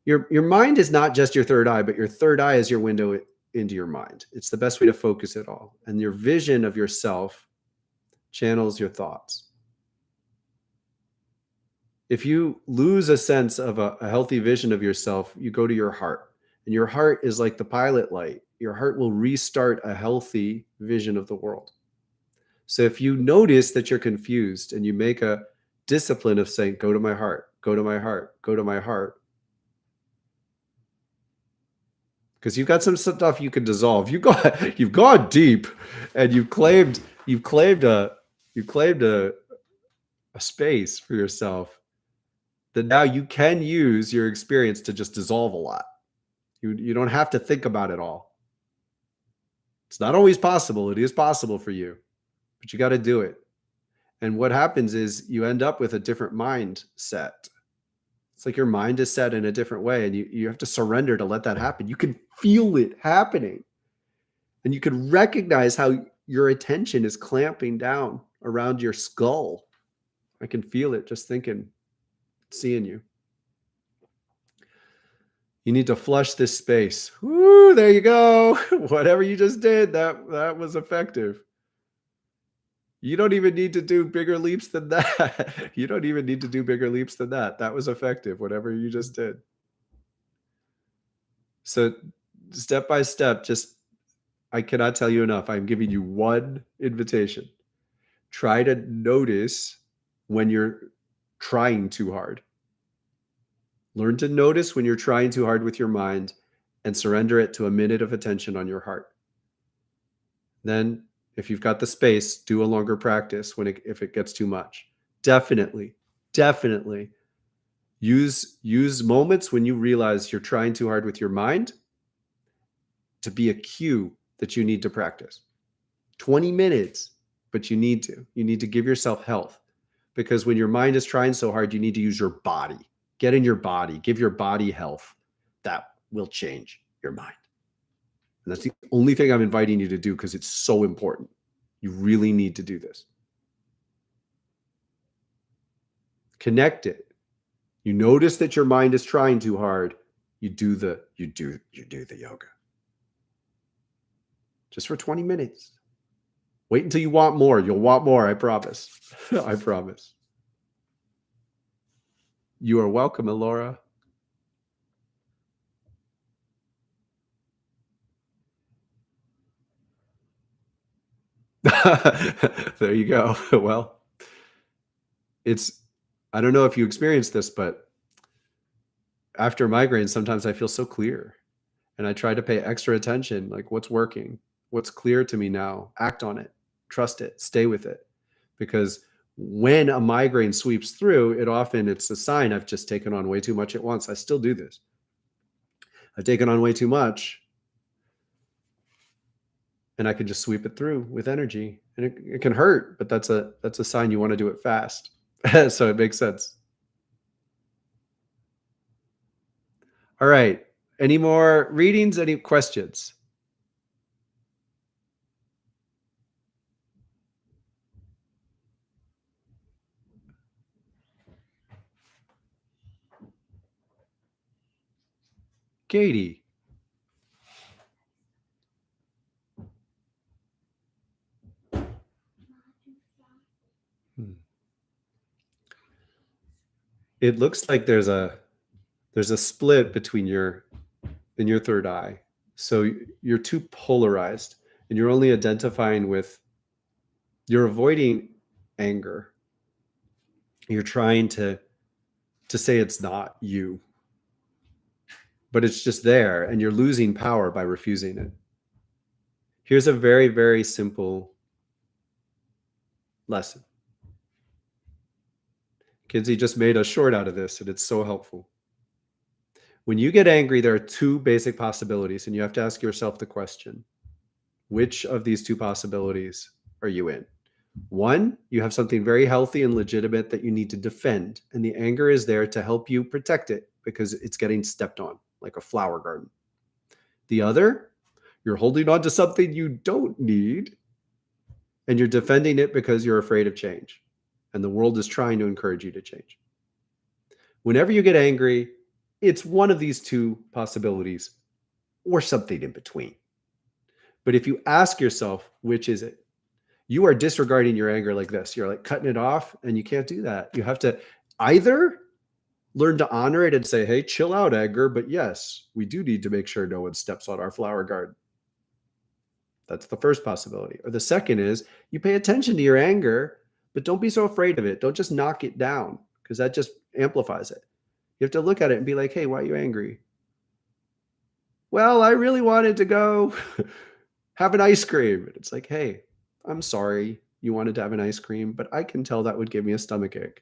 [SPEAKER 1] Your mind is not just your third eye, but your third eye is your window into your mind. It's the best way to focus it all. And your vision of yourself channels your thoughts. If you lose a sense of a healthy vision of yourself, you go to your heart. And your heart is like the pilot light. Your heart will restart a healthy vision of the world. So if you notice that you're confused and you make a discipline of saying, go to my heart, go to my heart, go to my heart, because you've got some stuff you can dissolve. You've gone deep, and you've claimed a space for yourself that now you can use your experience to just dissolve a lot. You don't have to think about it all. It's not always possible. It is possible for you, but you got to do it. And what happens is you end up with a different mindset. It's like your mind is set in a different way, and you have to surrender to let that happen. You can feel it happening, and you can recognize how your attention is clamping down around your skull. I can feel it just thinking, seeing you. You need to flush this space. Woo, there you go. Whatever you just did, that was effective. You don't even need to do bigger leaps than that. You don't even need to do bigger leaps than that. That was effective, whatever you just did. So step by step, I cannot tell you enough. I'm giving you one invitation. Try to notice when you're trying too hard. Learn to notice when you're trying too hard with your mind, and surrender it to a minute of attention on your heart. Then, if you've got the space, do a longer practice if it gets too much. Definitely use moments when you realize you're trying too hard with your mind to be a cue that you need to practice. 20 minutes, but you need to give yourself health, because when your mind is trying so hard, you need to use your body. Get in your body, give your body health. That will change your mind. And that's the only thing I'm inviting you to do, because it's so important. You really need to do this. Connect it. You notice that your mind is trying too hard. You do the yoga. Just for 20 minutes. Wait until you want more. You'll want more, I promise. I promise. You are welcome, Elora. There you go. Well, I don't know if you experienced this, but after migraines, sometimes I feel so clear, and I try to pay extra attention, like what's working, what's clear to me now, act on it, trust it, stay with it. Because when a migraine sweeps through, it's a sign I've just taken on way too much at once. I still do this. I've taken on way too much, and I can just sweep it through with energy, and it can hurt, but that's a sign you want to do it fast. So it makes sense. All right. Any more readings? Any questions? Katie. It looks like there's a split between your third eye. So you're too polarized, and you're only identifying with, you're avoiding anger. You're trying to say it's not you, but it's just there, and you're losing power by refusing it. Here's a very, very simple lesson. Kinsey just made a short out of this, and it's so helpful. When you get angry, there are two basic possibilities, and you have to ask yourself the question, which of these two possibilities are you in? One, you have something very healthy and legitimate that you need to defend, and the anger is there to help you protect it because it's getting stepped on like a flower garden. The other, you're holding on to something you don't need, and you're defending it because you're afraid of change, and the world is trying to encourage you to change. Whenever you get angry, it's one of these two possibilities or something in between. But if you ask yourself, which is it? You are disregarding your anger like this. You're like cutting it off, and you can't do that. You have to either learn to honor it and say, hey, chill out, anger. But yes, we do need to make sure no one steps on our flower garden. That's the first possibility. Or the second is you pay attention to your anger, but don't be so afraid of it. Don't just knock it down because that just amplifies it. You have to look at it and be like, hey, why are you angry? Well, I really wanted to go have an ice cream. And it's like, hey, I'm sorry you wanted to have an ice cream, but I can tell that would give me a stomach ache.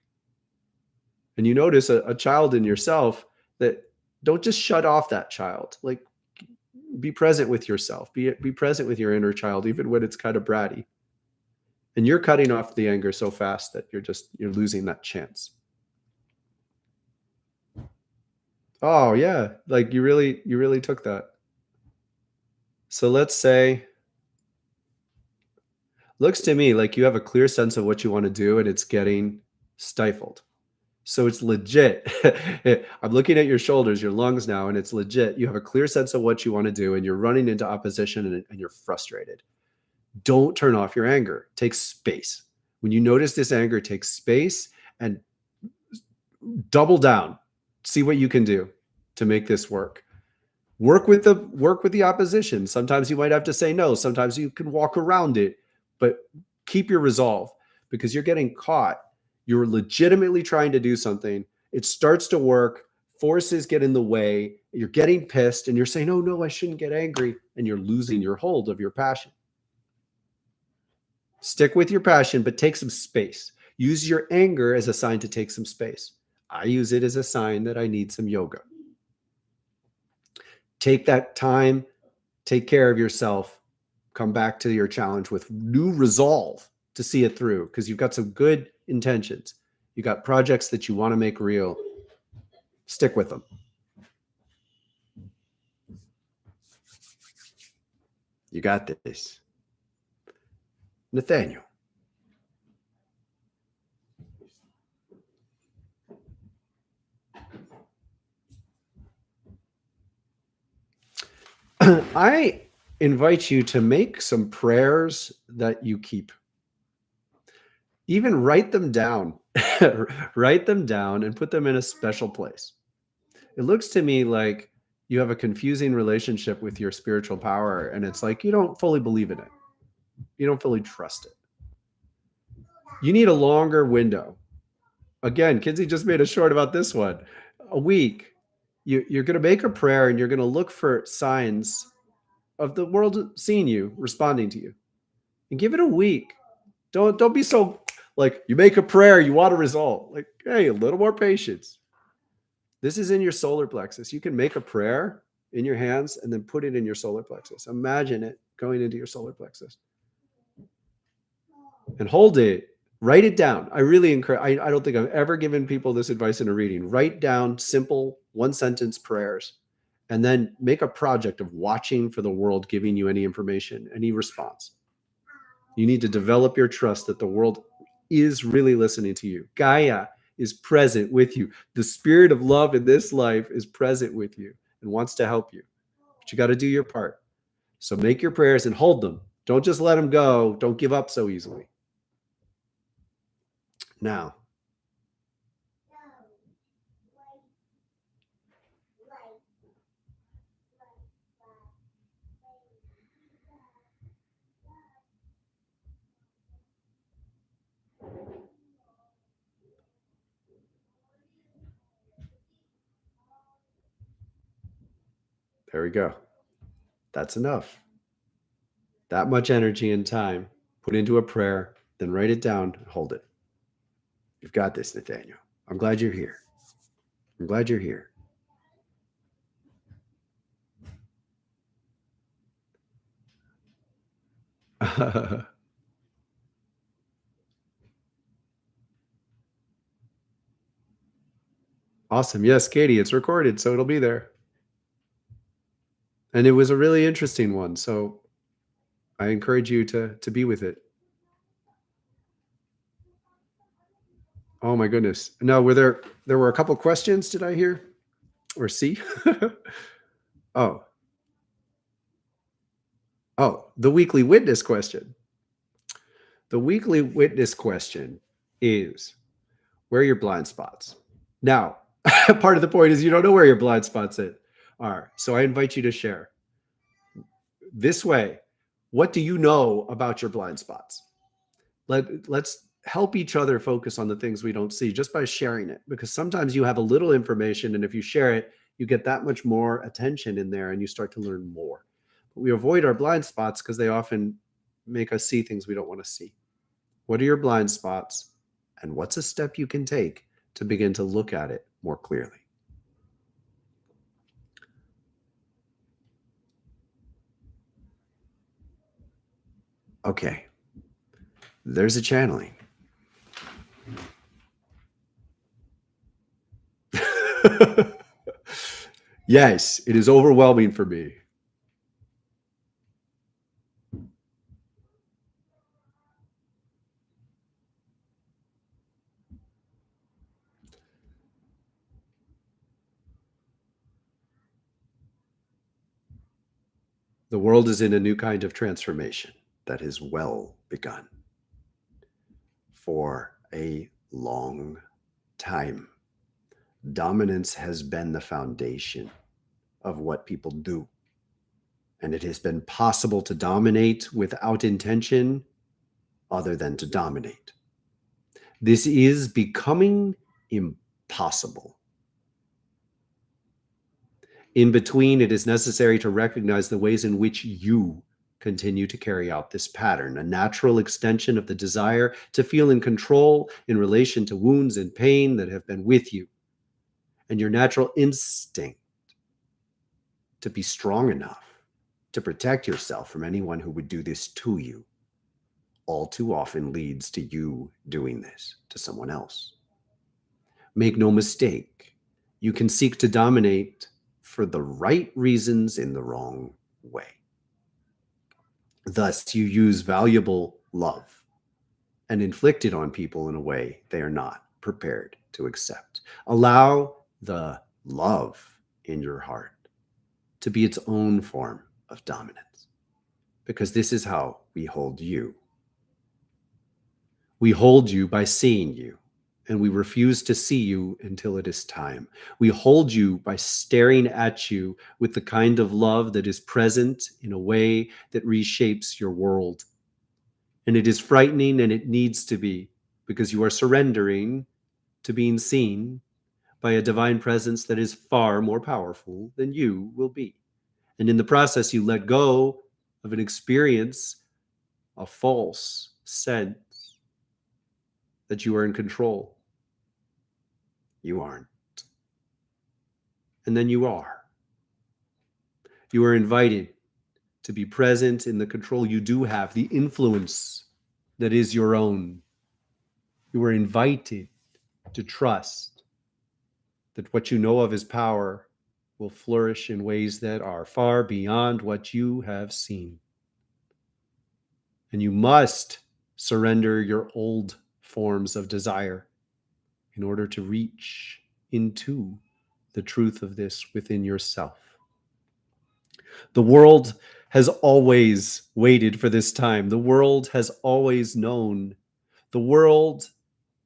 [SPEAKER 1] And you notice a child in yourself that don't just shut off that child. Like, be present with yourself. Be present with your inner child, even when it's kind of bratty. And you're cutting off the anger so fast that you're losing that chance. Oh yeah, like you really took that. So let's say, looks to me like you have a clear sense of what you want to do and it's getting stifled. So it's legit. I'm looking at your shoulders, your lungs now, and it's legit. You have a clear sense of what you want to do and you're running into opposition and you're frustrated. Don't turn off your anger. Take space. When you notice this anger, take space and double down. See what you can do to make this work. Work with the opposition. Sometimes you might have to say no. Sometimes you can walk around it, but keep your resolve because you're getting caught. You're legitimately trying to do something. It starts to work. Forces get in the way. You're getting pissed and you're saying, oh no, I shouldn't get angry. And you're losing your hold of your passion. Stick with your passion, but take some space. Use your anger as a sign to take some space. I use it as a sign that I need some yoga. Take that time, take care of yourself, come back to your challenge with new resolve to see it through because you've got some good intentions. You got projects that you want to make real. Stick with them. You got this. Nathaniel. I invite you to make some prayers that you keep. Even write them down. Write them down and put them in a special place. It looks to me like you have a confusing relationship with your spiritual power, and it's like you don't fully believe in it. You don't fully trust it. You need a longer window. Again, Kinsey just made a short about this one. A week. You're going to make a prayer and you're going to look for signs of the world seeing you, responding to you. And give it a week. Don't be so like you make a prayer, you want a result. Like, hey, a little more patience. This is in your solar plexus. You can make a prayer in your hands and then put it in your solar plexus. Imagine it going into your solar plexus. And hold it. Write it down. I really encourage, I don't think I've ever given people this advice in a reading. Write down simple one sentence prayers and then make a project of watching for the world giving you any information, any response. You need to develop your trust that the world is really listening to you. Gaia is present with you. The spirit of love in this life is present with you and wants to help you. But you got to do your part. So make your prayers and hold them. Don't just let them go. Don't give up so easily. Now, there we go. That's enough. that much energy and time, put into a prayer, then write it down, hold it. You've got this, Nathaniel. I'm glad you're here. I'm glad you're here. Awesome. Yes, Katie, it's recorded, so it'll be there. And it was a really interesting one, so I encourage you to be with it. Oh my goodness. No, there were a couple questions, did I hear or see? Oh, the weekly witness question. The weekly witness question is, where are your blind spots? Now, part of the point is you don't know where your blind spots are. So I invite you to share this way. What do you know about your blind spots? Let's help each other focus on the things we don't see just by sharing it, because sometimes you have a little information, and if you share it, you get that much more attention in there and you start to learn more. But we avoid our blind spots because they often make us see things we don't want to see. What are your blind spots, and what's a step you can take to begin to look at it more clearly? Okay, there's a channeling. Yes, it is overwhelming for me. The world is in a new kind of transformation that has well begun. For a long time, dominance has been the foundation of what people do. And it has been possible to dominate without intention other than to dominate. This is becoming impossible. In between, it is necessary to recognize the ways in which you continue to carry out this pattern, a natural extension of the desire to feel in control in relation to wounds and pain that have been with you, and your natural instinct to be strong enough to protect yourself from anyone who would do this to you, all too often leads to you doing this to someone else. Make no mistake, you can seek to dominate for the right reasons in the wrong way. Thus, you use valuable love and inflict it on people in a way they are not prepared to accept. Allow the love in your heart to be its own form of dominance, because this is how we hold you. We hold you by seeing you, and we refuse to see you until it is time. We hold you by staring at you with the kind of love that is present in a way that reshapes your world. And it is frightening, and it needs to be, because you are surrendering to being seen by a divine presence that is far more powerful than you will be. And in the process, you let go of an experience, a false sense that you are in control. You aren't. And then you are. You are invited to be present in the control you do have, the influence that is your own. You are invited to trust that what you know of as power will flourish in ways that are far beyond what you have seen. And you must surrender your old forms of desire in order to reach into the truth of this within yourself. The world has always waited for this time. The world has always known. The world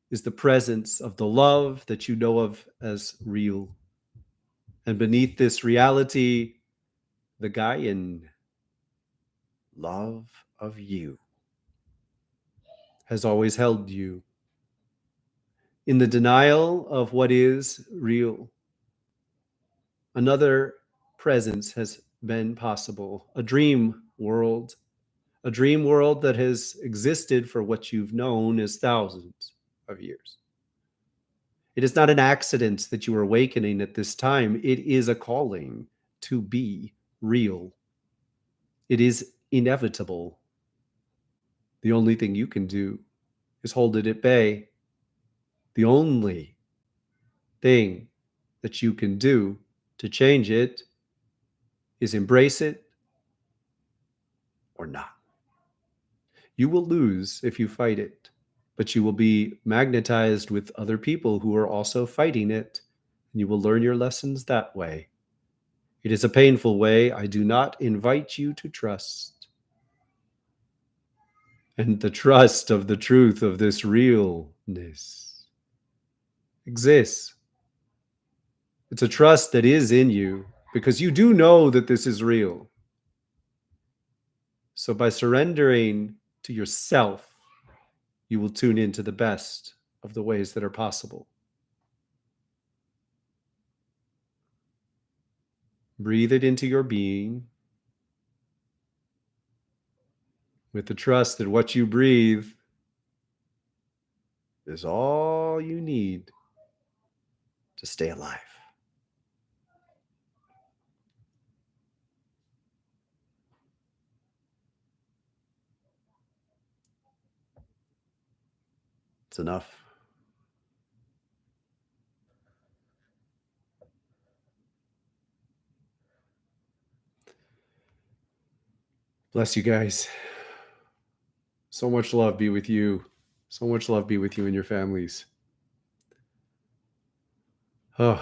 [SPEAKER 1] is the presence of the love that you know of as real. And beneath this reality, the Gaian love of you has always held you. In the denial of what is real, another presence has been possible, a dream world, a dream world that has existed for what you've known as thousands of years. It is not an accident that you are awakening at this time. It is a calling to be real. It is inevitable. The only thing you can do is hold it at bay. The only thing that you can do to change it is embrace it or not. You will lose if you fight it, but you will be magnetized with other people who are also fighting it, and you will learn your lessons that way. It is a painful way. I do not invite you to trust. And the trust of the truth of this realness exists. It's a trust that is in you because you do know that this is real. So by surrendering to yourself, you will tune into the best of the ways that are possible. Breathe it into your being with the trust that what you breathe is all you need to stay alive. It's enough. Bless you guys. So much love be with you. So much love be with you and your families. Oh.